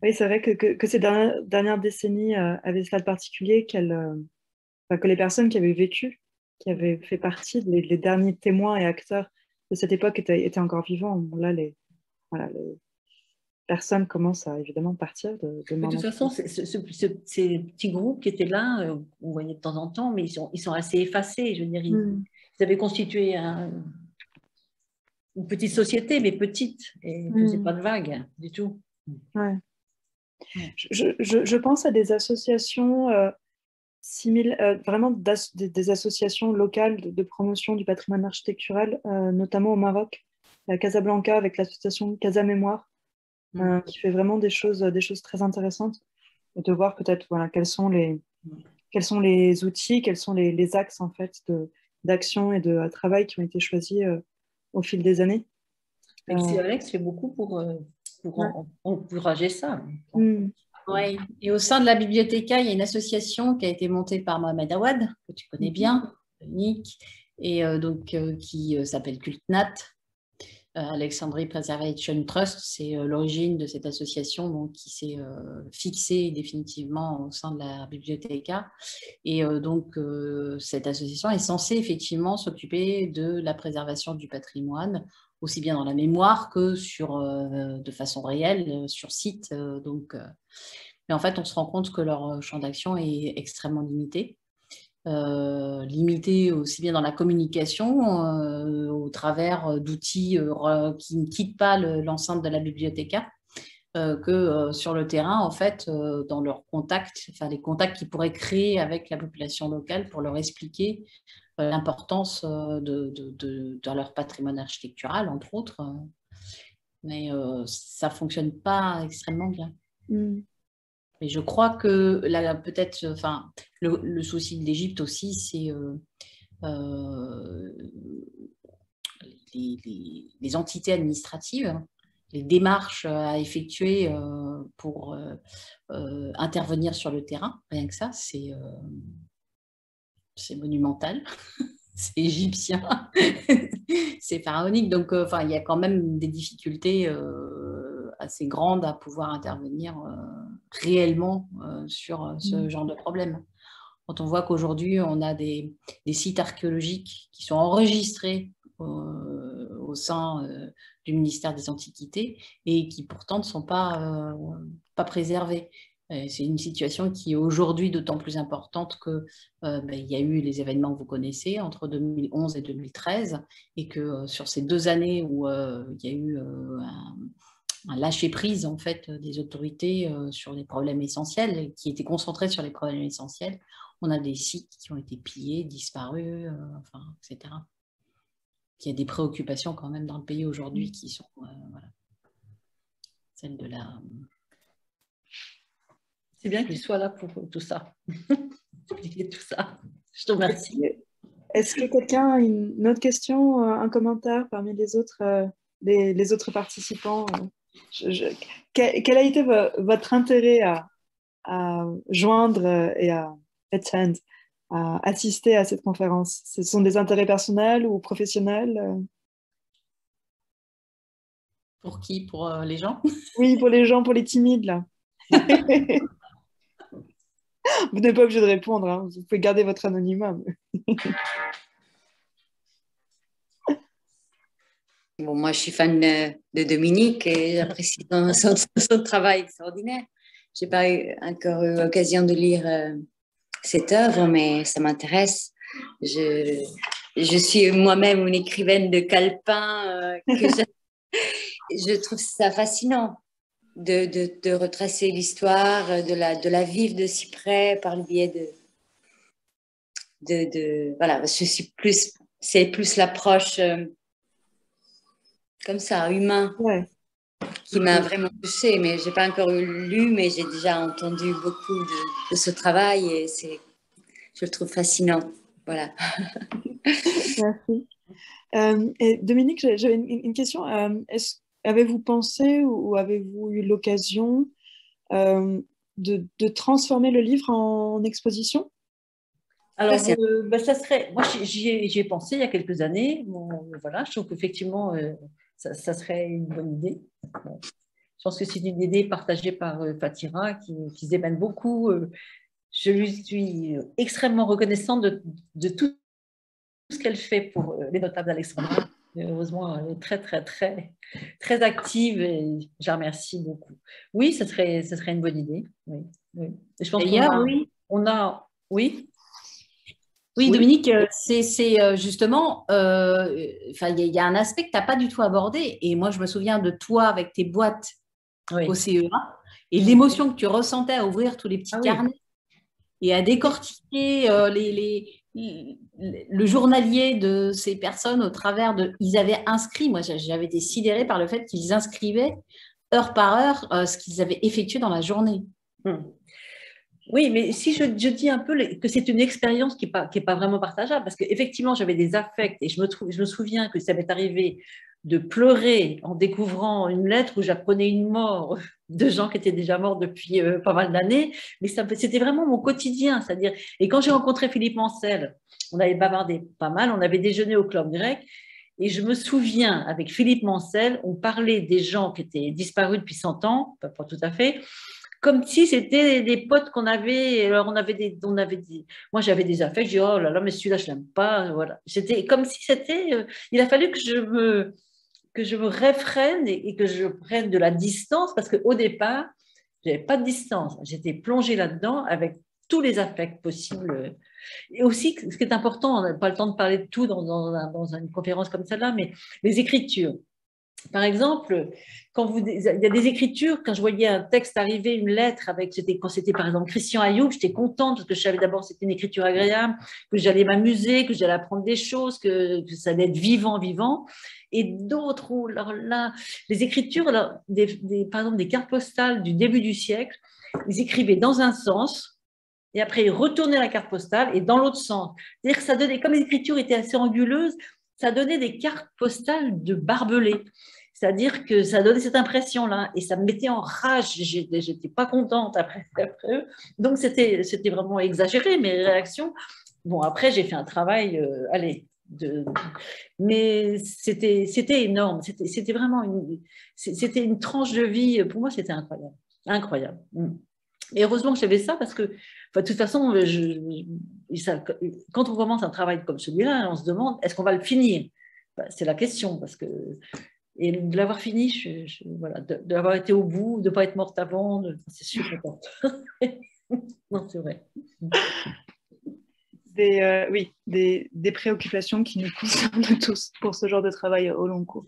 Oui, c'est vrai que ces dernières décennies avaient cela de particulier que les personnes qui avaient vécu, qui avaient fait partie, les derniers témoins et acteurs de cette époque étaient encore vivants. Bon, là, les personnes commencent à évidemment partir de
toute façon, ces petits groupes qui étaient là, on voyait de temps en temps, mais ils sont assez effacés. Je veux dire, ils avaient constitué une petite société, mais petite, et ne faisaient pas de vagues du tout.
Ouais. Je pense à des associations vraiment des associations locales de promotion du patrimoine architectural, notamment au Maroc, à Casablanca avec l'association Casa Mémoire, qui fait vraiment des choses très intéressantes, et de voir peut-être quels sont les outils, quels sont les axes en fait d'action et de travail qui ont été choisis au fil des années.
Alex fait beaucoup pour encourager ça.
Oui, et au sein de la Bibliothéca, il y a une association qui a été montée par Mohamed Awad, que tu connais bien, Nick, et qui s'appelle CultNat, Alexandria Preservation Trust. C'est l'origine de cette association donc, qui s'est fixée définitivement au sein de la Bibliothéca. Et cette association est censée effectivement s'occuper de la préservation du patrimoine, aussi bien dans la mémoire que de façon réelle, sur site. Mais en fait, on se rend compte que leur champ d'action est extrêmement limité. Limité aussi bien dans la communication, au travers d'outils qui ne quittent pas l'enceinte de la Bibliothéca, que sur le terrain, en fait, dans leurs contacts, les contacts qu'ils pourraient créer avec la population locale pour leur expliquer l'importance de leur patrimoine architectural, entre autres. Mais ça ne fonctionne pas extrêmement bien. Et je crois que peut-être, le souci de l'Égypte aussi, c'est les entités administratives, les démarches à effectuer pour intervenir sur le terrain. Rien que ça, c'est monumental. C'est égyptien, c'est pharaonique. Donc, il y a quand même des difficultés assez grandes à pouvoir intervenir réellement sur ce genre de problème. Quand on voit qu'aujourd'hui, on a des sites archéologiques qui sont enregistrés au sein du ministère des Antiquités et qui pourtant ne sont pas préservés. C'est une situation qui est aujourd'hui d'autant plus importante que il y a eu les événements que vous connaissez entre 2011 et 2013 et que sur ces 2 années où il y a eu un lâcher-prise en fait des autorités sur les problèmes essentiels qui étaient concentrés sur les problèmes essentiels, on a des sites qui ont été pillés, disparus, etc. Il y a des préoccupations quand même dans le pays aujourd'hui qui sont celles de la...
C'est bien qu'il soit là pour tout ça. Expliquer tout ça. Je te remercie.
Est-ce que quelqu'un a une autre question, un commentaire parmi les autres participants quel a été votre intérêt à joindre et à attend, à assister à cette conférence? Ce sont des intérêts personnels ou professionnels?
Pour qui? Pour les gens?
Oui, pour les gens, pour les timides, là. Vous n'êtes pas obligé de répondre, hein. Vous pouvez garder votre anonymat.
Bon, moi, je suis fan de Dominique et j'apprécie son travail extraordinaire. Je n'ai pas encore eu l'occasion de lire cette œuvre, mais ça m'intéresse. Je suis moi-même une écrivaine de calepin je trouve ça fascinant de retracer l'histoire, de la vivre de si près par le biais voilà, c'est plus l'approche comme ça, humain,
Ouais.
qui m'a vraiment touchée, mais je n'ai pas encore lu, mais j'ai déjà entendu beaucoup de ce travail et je le trouve fascinant. Voilà.
Merci. Et Dominique, j'avais une question. Avez-vous pensé ou avez-vous eu l'occasion de transformer le livre en exposition?
Alors, ça serait, moi j'y ai pensé il y a quelques années. Bon, voilà, je trouve qu'effectivement, ça serait une bonne idée. Bon, je pense que c'est une idée partagée par Fatira qui se démène beaucoup. Je lui suis extrêmement reconnaissante de tout ce qu'elle fait pour les notables d'Alexandra. Heureusement, elle est très, très, très, très active et je la remercie beaucoup. Oui, ça serait une bonne idée. Oui, oui. Et je pense
D'ailleurs, oui.
Oui.
Oui, Dominique, c'est justement, il y a un aspect que tu n'as pas du tout abordé. Et moi, je me souviens de toi avec tes boîtes au CEA et l'émotion que tu ressentais à ouvrir tous les petits carnets et à décortiquer le journalier de ces personnes au travers de… Ils avaient inscrit, moi j'avais été sidérée par le fait qu'ils inscrivaient heure par heure ce qu'ils avaient effectué dans la journée.
Oui, mais si je dis un peu que c'est une expérience qui est pas vraiment partageable, parce qu'effectivement, j'avais des affects et je me souviens que ça m'est arrivé de pleurer en découvrant une lettre où j'apprenais une mort de gens qui étaient déjà morts depuis pas mal d'années, mais c'était vraiment mon quotidien, c'est-à-dire, et quand j'ai rencontré Philippe Mancel, on avait bavardé pas mal, on avait déjeuné au Club Grec, et je me souviens, avec Philippe Mancel, on parlait des gens qui étaient disparus depuis 100 ans, pas tout à fait, comme si c'était des potes qu'on avait. Alors, moi, j'avais des affects, je dis, oh là là, mais celui-là, je l'aime pas. Voilà. C'était comme si c'était. Il a fallu que je me réfrène et que je prenne de la distance, parce qu'au départ, je n'avais pas de distance. J'étais plongée là-dedans avec tous les affects possibles. Et aussi, ce qui est important, on n'a pas le temps de parler de tout dans une conférence comme celle-là, mais les écritures. Par exemple, il y a des écritures, quand je voyais un texte arriver, une lettre, quand c'était par exemple Christian Ayoub, j'étais contente parce que je savais d'abord que c'était une écriture agréable, que j'allais m'amuser, que j'allais apprendre des choses, que ça allait être vivant. Et d'autres, alors là, les écritures, par exemple des cartes postales du début du siècle, ils écrivaient dans un sens, et après ils retournaient la carte postale et dans l'autre sens. C'est-à-dire que ça donnait, comme l'écriture était assez anguleuse, ça donnait des cartes postales de barbelés. C'est-à-dire que ça donnait cette impression-là et ça me mettait en rage. J'étais pas contente après eux. Donc, c'était vraiment exagéré, mes réactions. Bon, après, j'ai fait un travail, mais c'était énorme. C'était vraiment c'était une tranche de vie. Pour moi, c'était incroyable. Incroyable. Et heureusement que j'avais ça parce que, de toute façon, quand on commence un travail comme celui-là, on se demande, est-ce qu'on va le finir? C'est la question parce que… Et de l'avoir fini, voilà, de l'avoir été au bout, de ne pas être morte avant, c'est super important. Non, c'est vrai.
Oui, des préoccupations qui nous concernent tous pour ce genre de travail au long cours.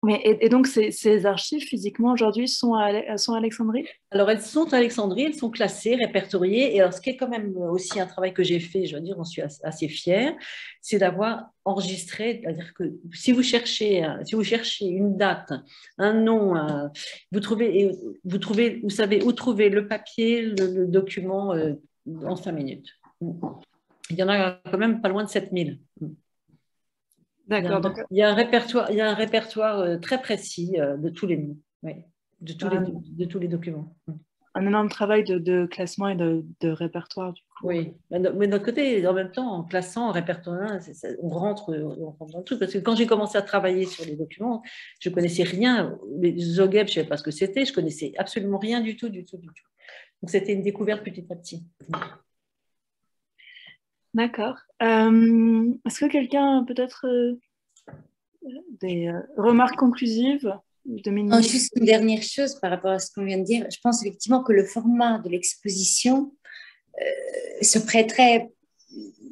Et donc, ces archives, physiquement, aujourd'hui, sont à Alexandrie?
Alors, elles sont à Alexandrie, elles sont classées, répertoriées. Et alors, ce qui est quand même aussi un travail que j'ai fait, je veux dire, j'en suis assez fière, c'est d'avoir enregistré, c'est-à-dire que si vous cherchez une date, un nom, vous savez où trouver le papier, le document en 5 minutes. Il y en a quand même pas loin de 7000.
D'accord.
Il y a un répertoire très précis de tous les noms, oui, de tous les documents.
un énorme travail de classement et de répertoire, du coup.
Oui, mais de notre côté, en même temps, en classant, en répertoriant, on rentre dans le truc. Parce que quand j'ai commencé à travailler sur les documents, je ne connaissais rien. Les Zogeb, je ne savais pas ce que c'était. Je ne connaissais absolument rien du tout, du tout, du tout. Donc, c'était une découverte petit à petit.
D'accord. Est-ce que quelqu'un a peut-être des remarques conclusives, Dominique?
Juste une dernière chose par rapport à ce qu'on vient de dire. Je pense effectivement que le format de l'exposition se prêterait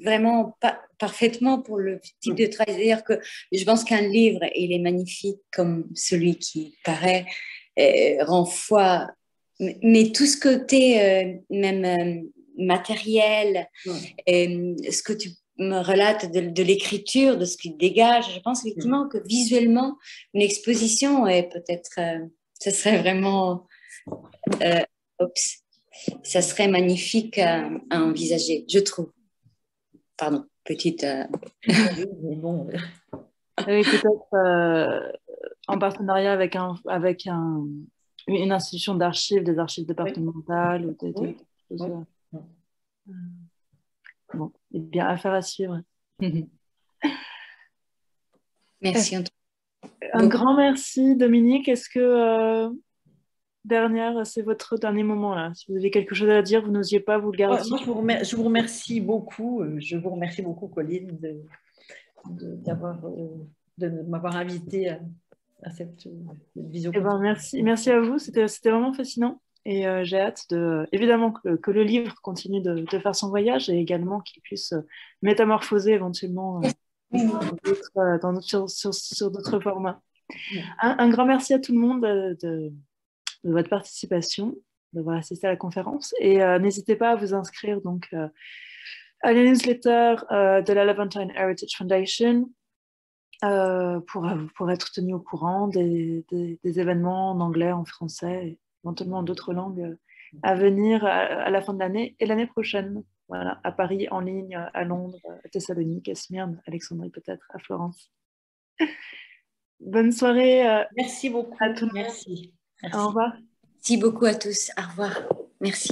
vraiment parfaitement pour le type de travail. C'est-à-dire que je pense qu'un livre, il est magnifique comme celui qui paraît, rend foi, mais tout ce côté même matériel, ce que tu me relates de l'écriture, de ce qui dégage, je pense effectivement que visuellement, une exposition est peut-être, ça serait vraiment, ça serait magnifique à envisager, je trouve. Pardon, petite...
Bon,
Oui, peut-être en partenariat avec une institution d'archives, des archives départementales ou des choses. Bon, eh bien, affaire à suivre.
Merci.
Un grand merci, Dominique. Est-ce que c'est votre dernier moment là? Si vous avez quelque chose à dire, vous n'osiez pas, vous le gardez.
Moi, je vous remercie beaucoup. Je vous remercie beaucoup, Colline, de m'avoir invité à cette vision.
Merci à vous. C'était vraiment fascinant. Et j'ai hâte évidemment que le livre continue de faire son voyage et également qu'il puisse métamorphoser éventuellement sur d'autres formats. Un grand merci à tout le monde de votre participation, d'avoir assisté à la conférence. Et n'hésitez pas à vous inscrire donc, à la newsletter de la Levantine Heritage Foundation pour être tenu au courant des événements en anglais, en français, et éventuellement en d'autres langues à venir à la fin de l'année et l'année prochaine. Voilà, à Paris, en ligne, à Londres, à Thessalonique, à Smyrne, à Alexandrie peut-être, à Florence. Bonne soirée.
Merci beaucoup.
À tout le monde.
Merci.
Au revoir.
Merci beaucoup à tous. Au revoir. Merci.